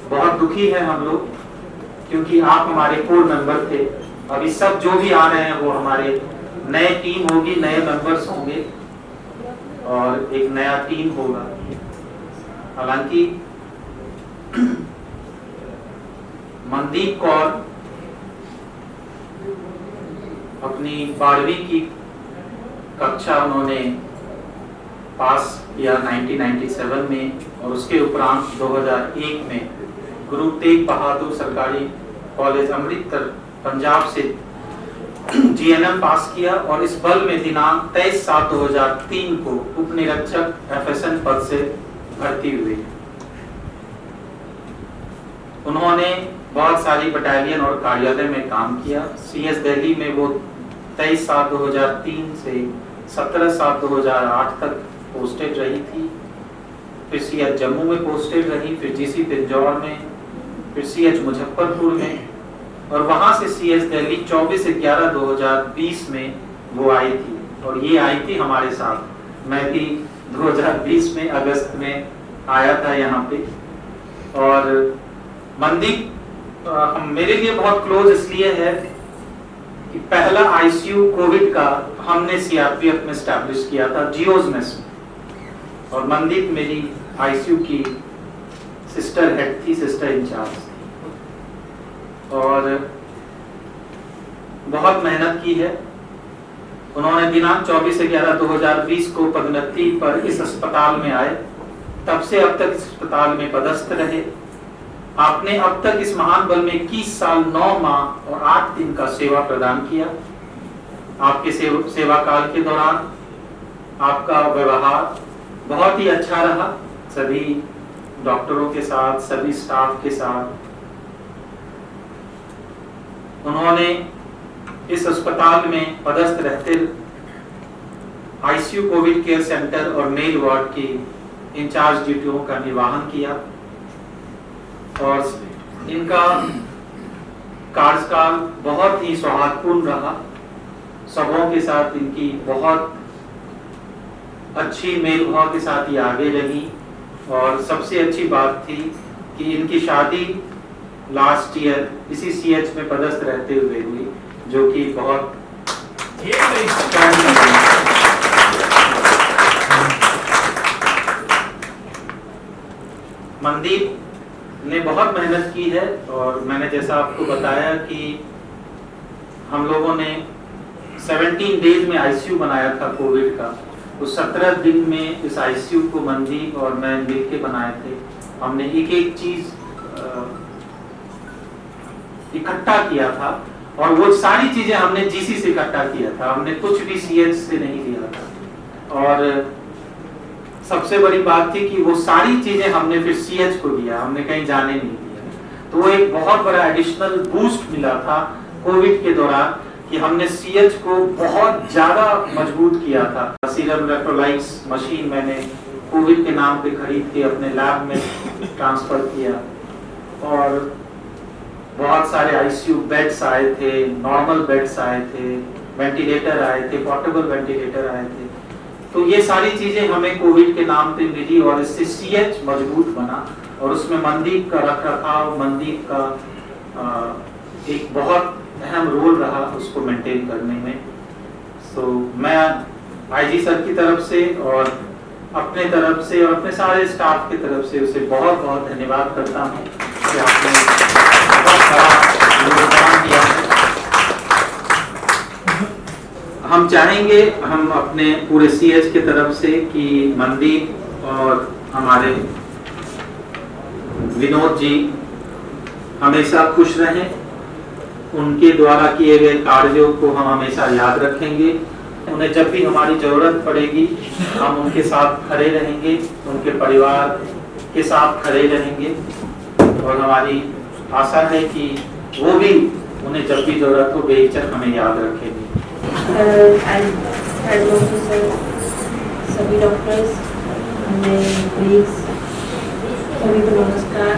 [SPEAKER 20] बहुत दुखी है हम लोग, क्योंकि आप हमारे कोर मेंबर थे। अभी सब जो भी आ रहे हैं वो हमारे नए टीम होगी, नए मेंबर्स होंगे और एक नया टीम होगा। हालांकि मनदीप कौर अपनी 12वीं की कक्षा उन्होंने पास किया 1997 में, और उसके उपरांत 2001 में गुरु तेग बहादुर सरकारी कॉलेज अमृतसर पंजाब से जीएनएम पास किया, और इस बल में दिनांक 23/7/2003 को उप निरीक्षक FSN पद से भर्ती हुए। उन्होंने बहुत सारी बटालियन और कार्यालय में काम किया। CS दिल्ली में वो 23/7/2003 से 17/7/2008 तक पोस्टेड रही थी। फिर CS जम्मू में पोस्टेड रही, फिर GC पिंजौर में, फिर CH मुजफ्फरपुर में, और वहां से CS दिल्ली 24/11/2020 में वो आई थी, और ये आई थी हमारे साथ। मैं भी 2020 में अगस्त में आया था यहाँ पे। और मनदीप मेरे लिए बहुत क्लोज इसलिए है कि पहला ICU कोविड का हमने CRPF में स्टैब्लिश किया था, जियोज मेस में, और मनदीप मेरी ICU की सिस्टर हेड थी, सिस्टर इंचार्ज थी, और बहुत मेहनत की है। उन्होंने दिनांक 24/11/2020 को पदोन्नति पर इस अस्पताल में आए, तब से अब तक इस अस्पताल में पदस्थ रहे। आपने अब तक इस महान बल में 21 साल 9 माह और 8 दिन का सेवा प्रदान किया। आपके सेवा काल के दौरान आपका व्यवहार बहुत ही अच्छा रहा, सभी डॉक्टरों के साथ, सभी स्टाफ के साथ। उन्होंने इस अस्पताल में पदस्थ रहते ICU कोविड केयर सेंटर और मेल वार्ड की इंचार्ज ड्यूटियों का निर्वहन किया, और इनका कार्यकाल बहुत ही सौहार्दपूर्ण रहा। सबों के साथ इनकी बहुत अच्छी मेल भाव के साथ ही आगे रही, और सबसे अच्छी बात थी कि इनकी शादी लास्ट ईयर इसी CH में पदस्थ रहते हुए हुई, जो कि बहुत मनदीप ने बहुत मेहनत की है। और मैंने जैसा आपको बताया कि हम लोगों ने 17 डेज में ICU बनाया था कोविड का, उस 17 दिन में इस ICU को मनदीप और मैं मिलके बनाए थे। हमने एक एक चीज इकट्ठा किया था, और वो सारी चीजें हमने GC से इकट्ठा किया था, हमने कुछ भी CH से नहीं लिया था। और सबसे बड़ी बात थी कि वो सारी चीजें हमने फिर CH को दिया, हमने कहीं जाने नहीं दिया। तो वो एक बहुत बड़ा एडिशनल बूस्ट मिला था कोविड के दौरान, कि हमने CH को बहुत ज्यादा मजबूत किया था। सीरम इलेक्ट्रोलाइट्स मशीन मैंने कोविड के नाम पे खरीद के अपने लैब में ट्रांसफर किया, और बहुत सारे ICU बेड्स आए थे, नॉर्मल बेड्स आए थे, वेंटिलेटर आए थे, पोर्टेबल वेंटिलेटर आए थे। तो ये सारी चीजें हमें कोविड के नाम पे मिली, और इससे CH मजबूत बना, और उसमें मनदीप का रखरखाव, मनदीप का एक बहुत अहम रोल रहा उसको मेंटेन करने में। सो मैं IG सर की तरफ से और अपने तरफ से और अपने सारे स्टाफ की तरफ से उसे बहुत बहुत धन्यवाद करता हूँ कि आपने बहुत बड़ा योगदान दिया है। हम चाहेंगे, हम अपने पूरे CH की तरफ से, कि मनदीप और हमारे विनोद जी हमेशा खुश रहें। उनके द्वारा किए गए कार्यों को हम हमेशा याद रखेंगे। उन्हें जब भी हमारी जरूरत पड़ेगी हम उनके साथ खड़े रहेंगे, उनके परिवार के साथ खड़े रहेंगे, और हमारी आशा है कि वो भी उन्हें जब भी जरूरत हो बेहिचक हमें याद रखेंगे।
[SPEAKER 2] सभी डॉक्टर्स, सभी को नमस्कार।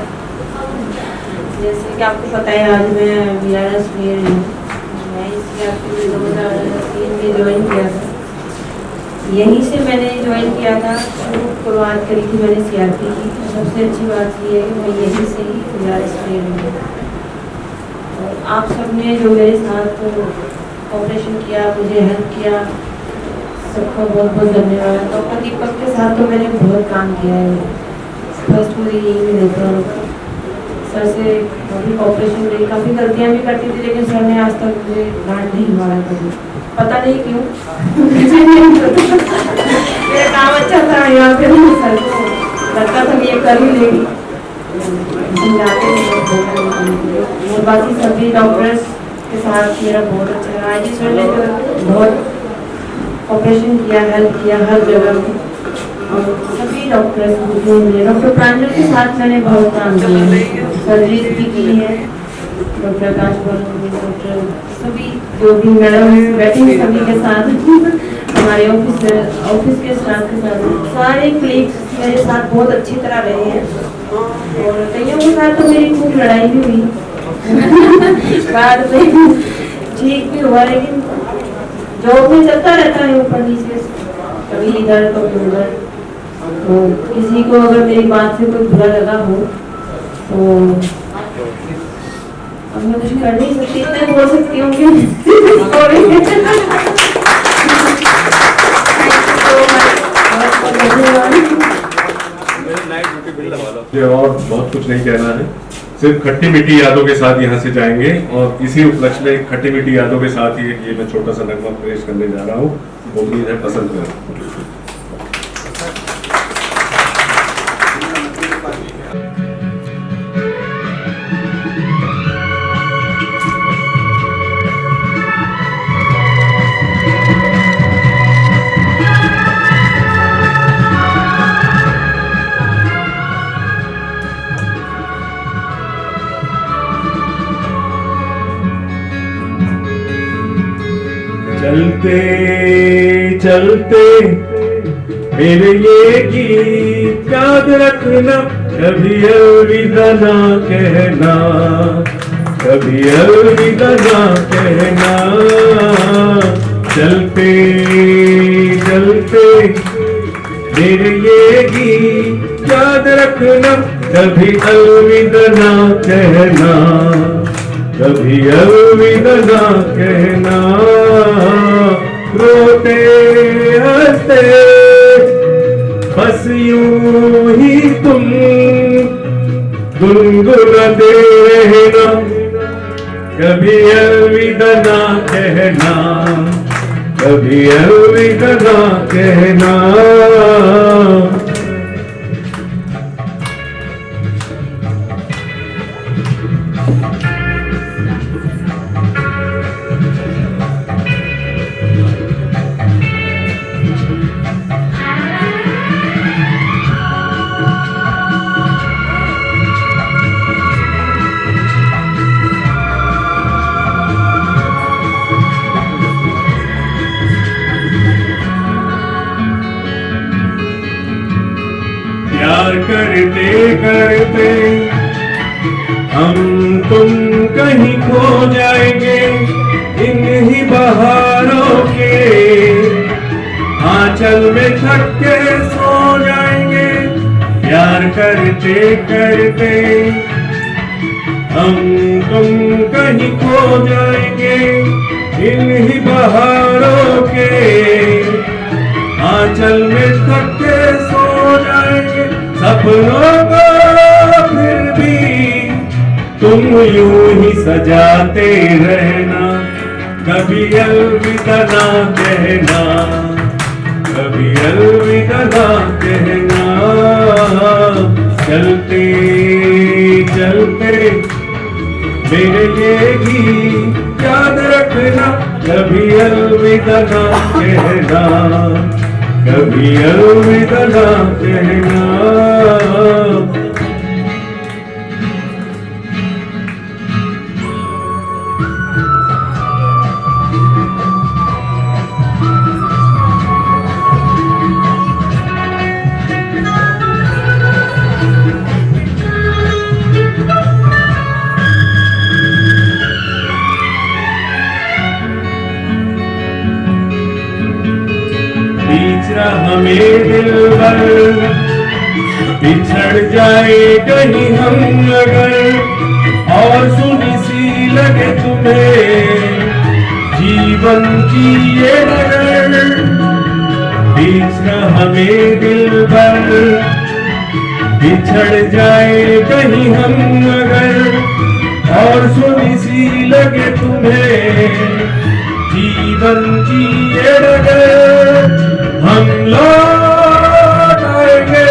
[SPEAKER 2] जैसे कि आपको पता है आज मैं VRS ले रही हूँ। मैं इस CRP 2003 में ज्वाइन किया था। यहीं से मैंने ज्वाइन किया था, शुरुआत करी थी मैंने CRP की। सबसे अच्छी बात ये है कि मैं यहीं से ही VRS ले रही हूँ। और आप सब ने जो मेरे साथ ऑपरेशन किया, मुझे हेल्प किया, सबका बहुत बहुत धन्यवाद। डॉक्टर दीपक के साथ तो मैंने बहुत काम किया है। फर्स्ट मुझे यही मिले थे सर से, अभी ऑपरेशन में काफ़ी गलतियाँ भी करती थी, लेकिन सर ने आज तक मुझे डांट नहीं मारा कभी, पता नहीं क्यों। मेरा काम अच्छा था यहाँ पे, सर को लगता था कि ये कर ही लेगी, समझाते थे। और बाकी सभी डॉक्टर्स के साथ मेरा बहुत अच्छा रहा। जी सर ने तो बहुत ऑपरेशन किया, हेल्प किया हर जगह में। और सभी डॉक्टर्स, डॉक्टर प्रांजल के साथ मैंने बहुत काम किया, सर्जरीज भी की है। डॉक्टर आकाश डॉक्टर सभी जो भी मैडम बैठी हैं सभी के साथ, हमारे ऑफिस के स्टाफ के साथ, सारे कलीग्स मेरे साथ बहुत अच्छी तरह रहे हैं। और कईयों के साथ तो मेरी खूब लड़ाई भी हुई बाद में ठीक भी हुआ, लेकिन जॉब में चलता रहता है ऊपर नीचे, कभी इधर कभी उधर। तो किसी को अगर मेरी बात से कोई बुरा लगा हो तो अब मैं कुछ कर नहीं सकती, इतना बोल सकती हूँ
[SPEAKER 21] कि और बहुत कुछ नहीं कहना है, सिर्फ खट्टी मीठी यादों के साथ यहाँ से जाएंगे। और इसी उपलक्ष्य में खट्टी मीठी यादों के साथ ही ये मैं छोटा सा नगमा पेश करने जा रहा हूँ। उम्मीद है पसंद करें। चलते चलते मेरे ये गीत याद रखना, कभी अलविदा ना कहना, कभी अलविदा ना कहना। चलते चलते मेरे ये गीत याद रखना, कभी अलविदा ना कहना, कभी अलविदा ना कहना। रोते हंसते बस यूं ही तुम गुनगुनाते रहना, कभी अलविदा ना कहना, कभी अलविदा ना कहना। प्यार करते करते हम तुम कहीं खो जाएंगे, इन ही बहारों के आंचल में थक के सो जाएंगे। प्यार करते करते हम तुम कहीं खो जाएंगे, इन ही बहारों के आंचल में थक के सो जाएंगे। सपनों को फिर भी तुम यूं ही सजाते रहना, कभी अलविदा ना कहना, कभी अलविदा ना कहना। चलते चलते मेरे ये गीत याद रखना, कभी अलविदा ना कहना, कभी अलविदा ना कहना। हमें दिलबर, बिछड़ जाए कहीं हम अगर, और सुनी सी लगे तुम्हें जीवन की ये नगर, बीच न हमें दिलबर, बिछड़ जाए कहीं हम अगर, और सुनी सी लगे तुम्हें जीवन की ये नगर, हम लौट आएंगे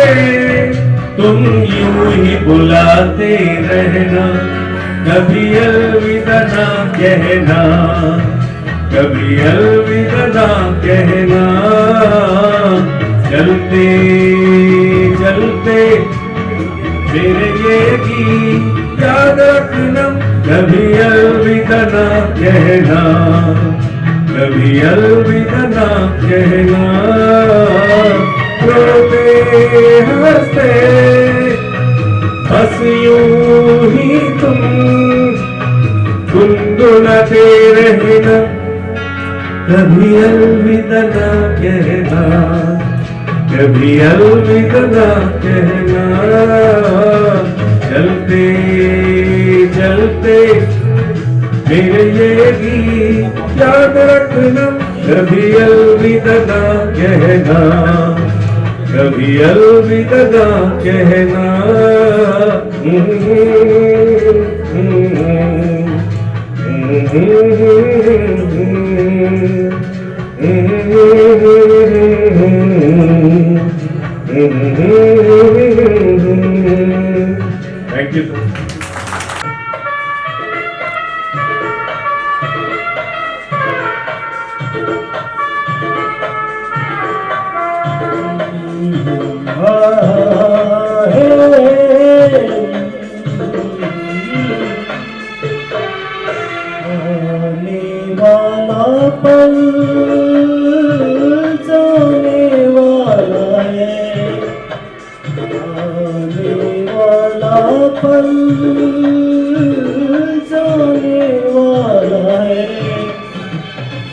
[SPEAKER 21] तुम यूं ही बुलाते रहना, कभी अलविदा ना कहना, कभी अलविदा ना कहना, चलते चलते मेरे ये गीत याद रखना, कभी अलविदा ना कहना, कभी अलविदा ना कहना, रोते हंसते बस यूं ही तुम गुनगुनाते रहना, कभी अलविदा ना कहना, कभी अलविदा ना कहना, चलते चलते मेरे ये गीत याद रखना, कभी अलविदा ना कहना, कभी अलविदा ना कहना, थैंक यू सर।
[SPEAKER 1] पल जाने वाला है, आने वाला पल जाने वाला है,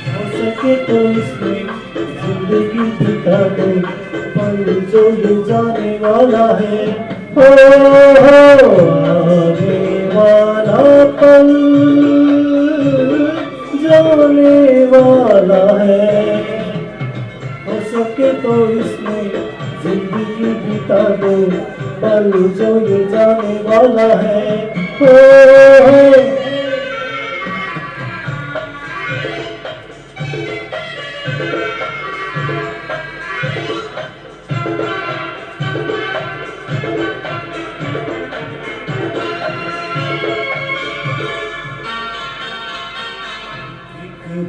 [SPEAKER 1] हो सके तो इसमें जिंदगी बिता दो, पल जो ये जाने वाला है, हो आने वाला पल जाने वाला है, हो सके तो इसमें जिंदगी बिता दो, पल जो ये जाने वाला है, हो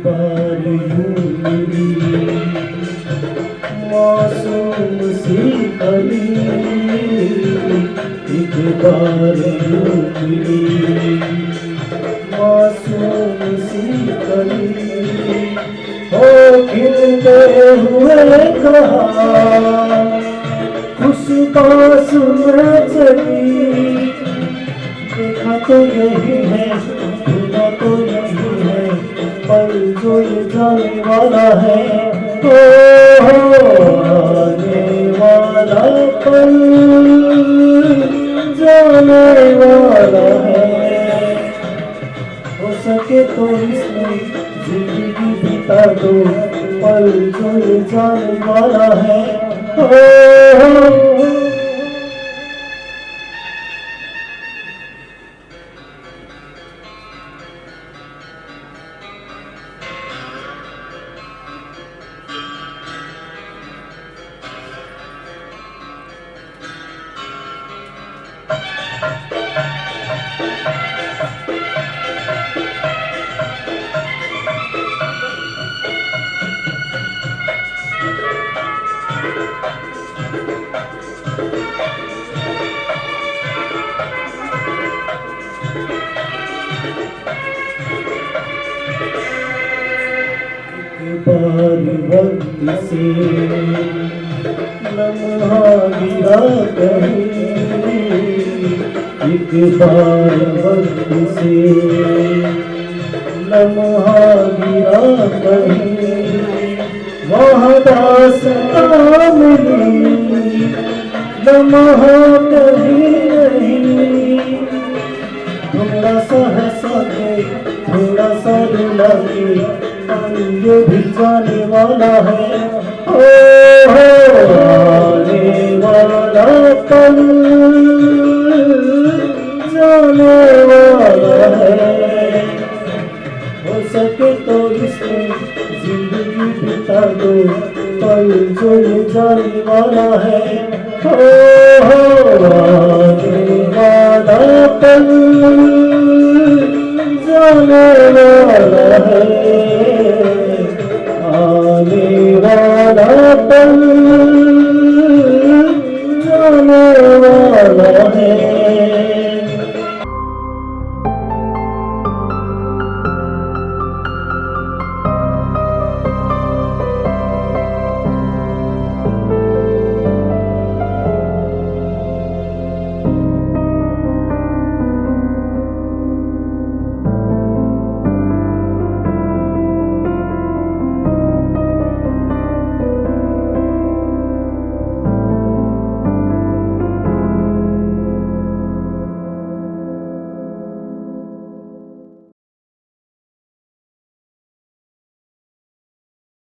[SPEAKER 1] बार यूं मिली मासूम सी कली, एक बार यूं मिली मासूम सी कली, हो खिलते हुए कहा खुश पास में चली, देखा तो यही है सुना तो यही है, पल जो ये जाने वाला है, आने वाला पल जाने वाला है, हो सके तो इसमें जिंदगी बिता दो, पल जो ये जाने वाला है, बार वक्त से लम्हा गिरा कहीं, एक बार वक्त से लम्हा गिरा कहीं, महादासता मिली लम्हा कहीं नहीं, थोड़ा सा हंसा के थोड़ा सा रुला के ये भी जाने वाला है। आने वाला पल जाने वाला है, हो सके तो इसमें जिंदगी बिता दो, पल जो ये जाने वाला है। आने वाला पल जाने वाला है।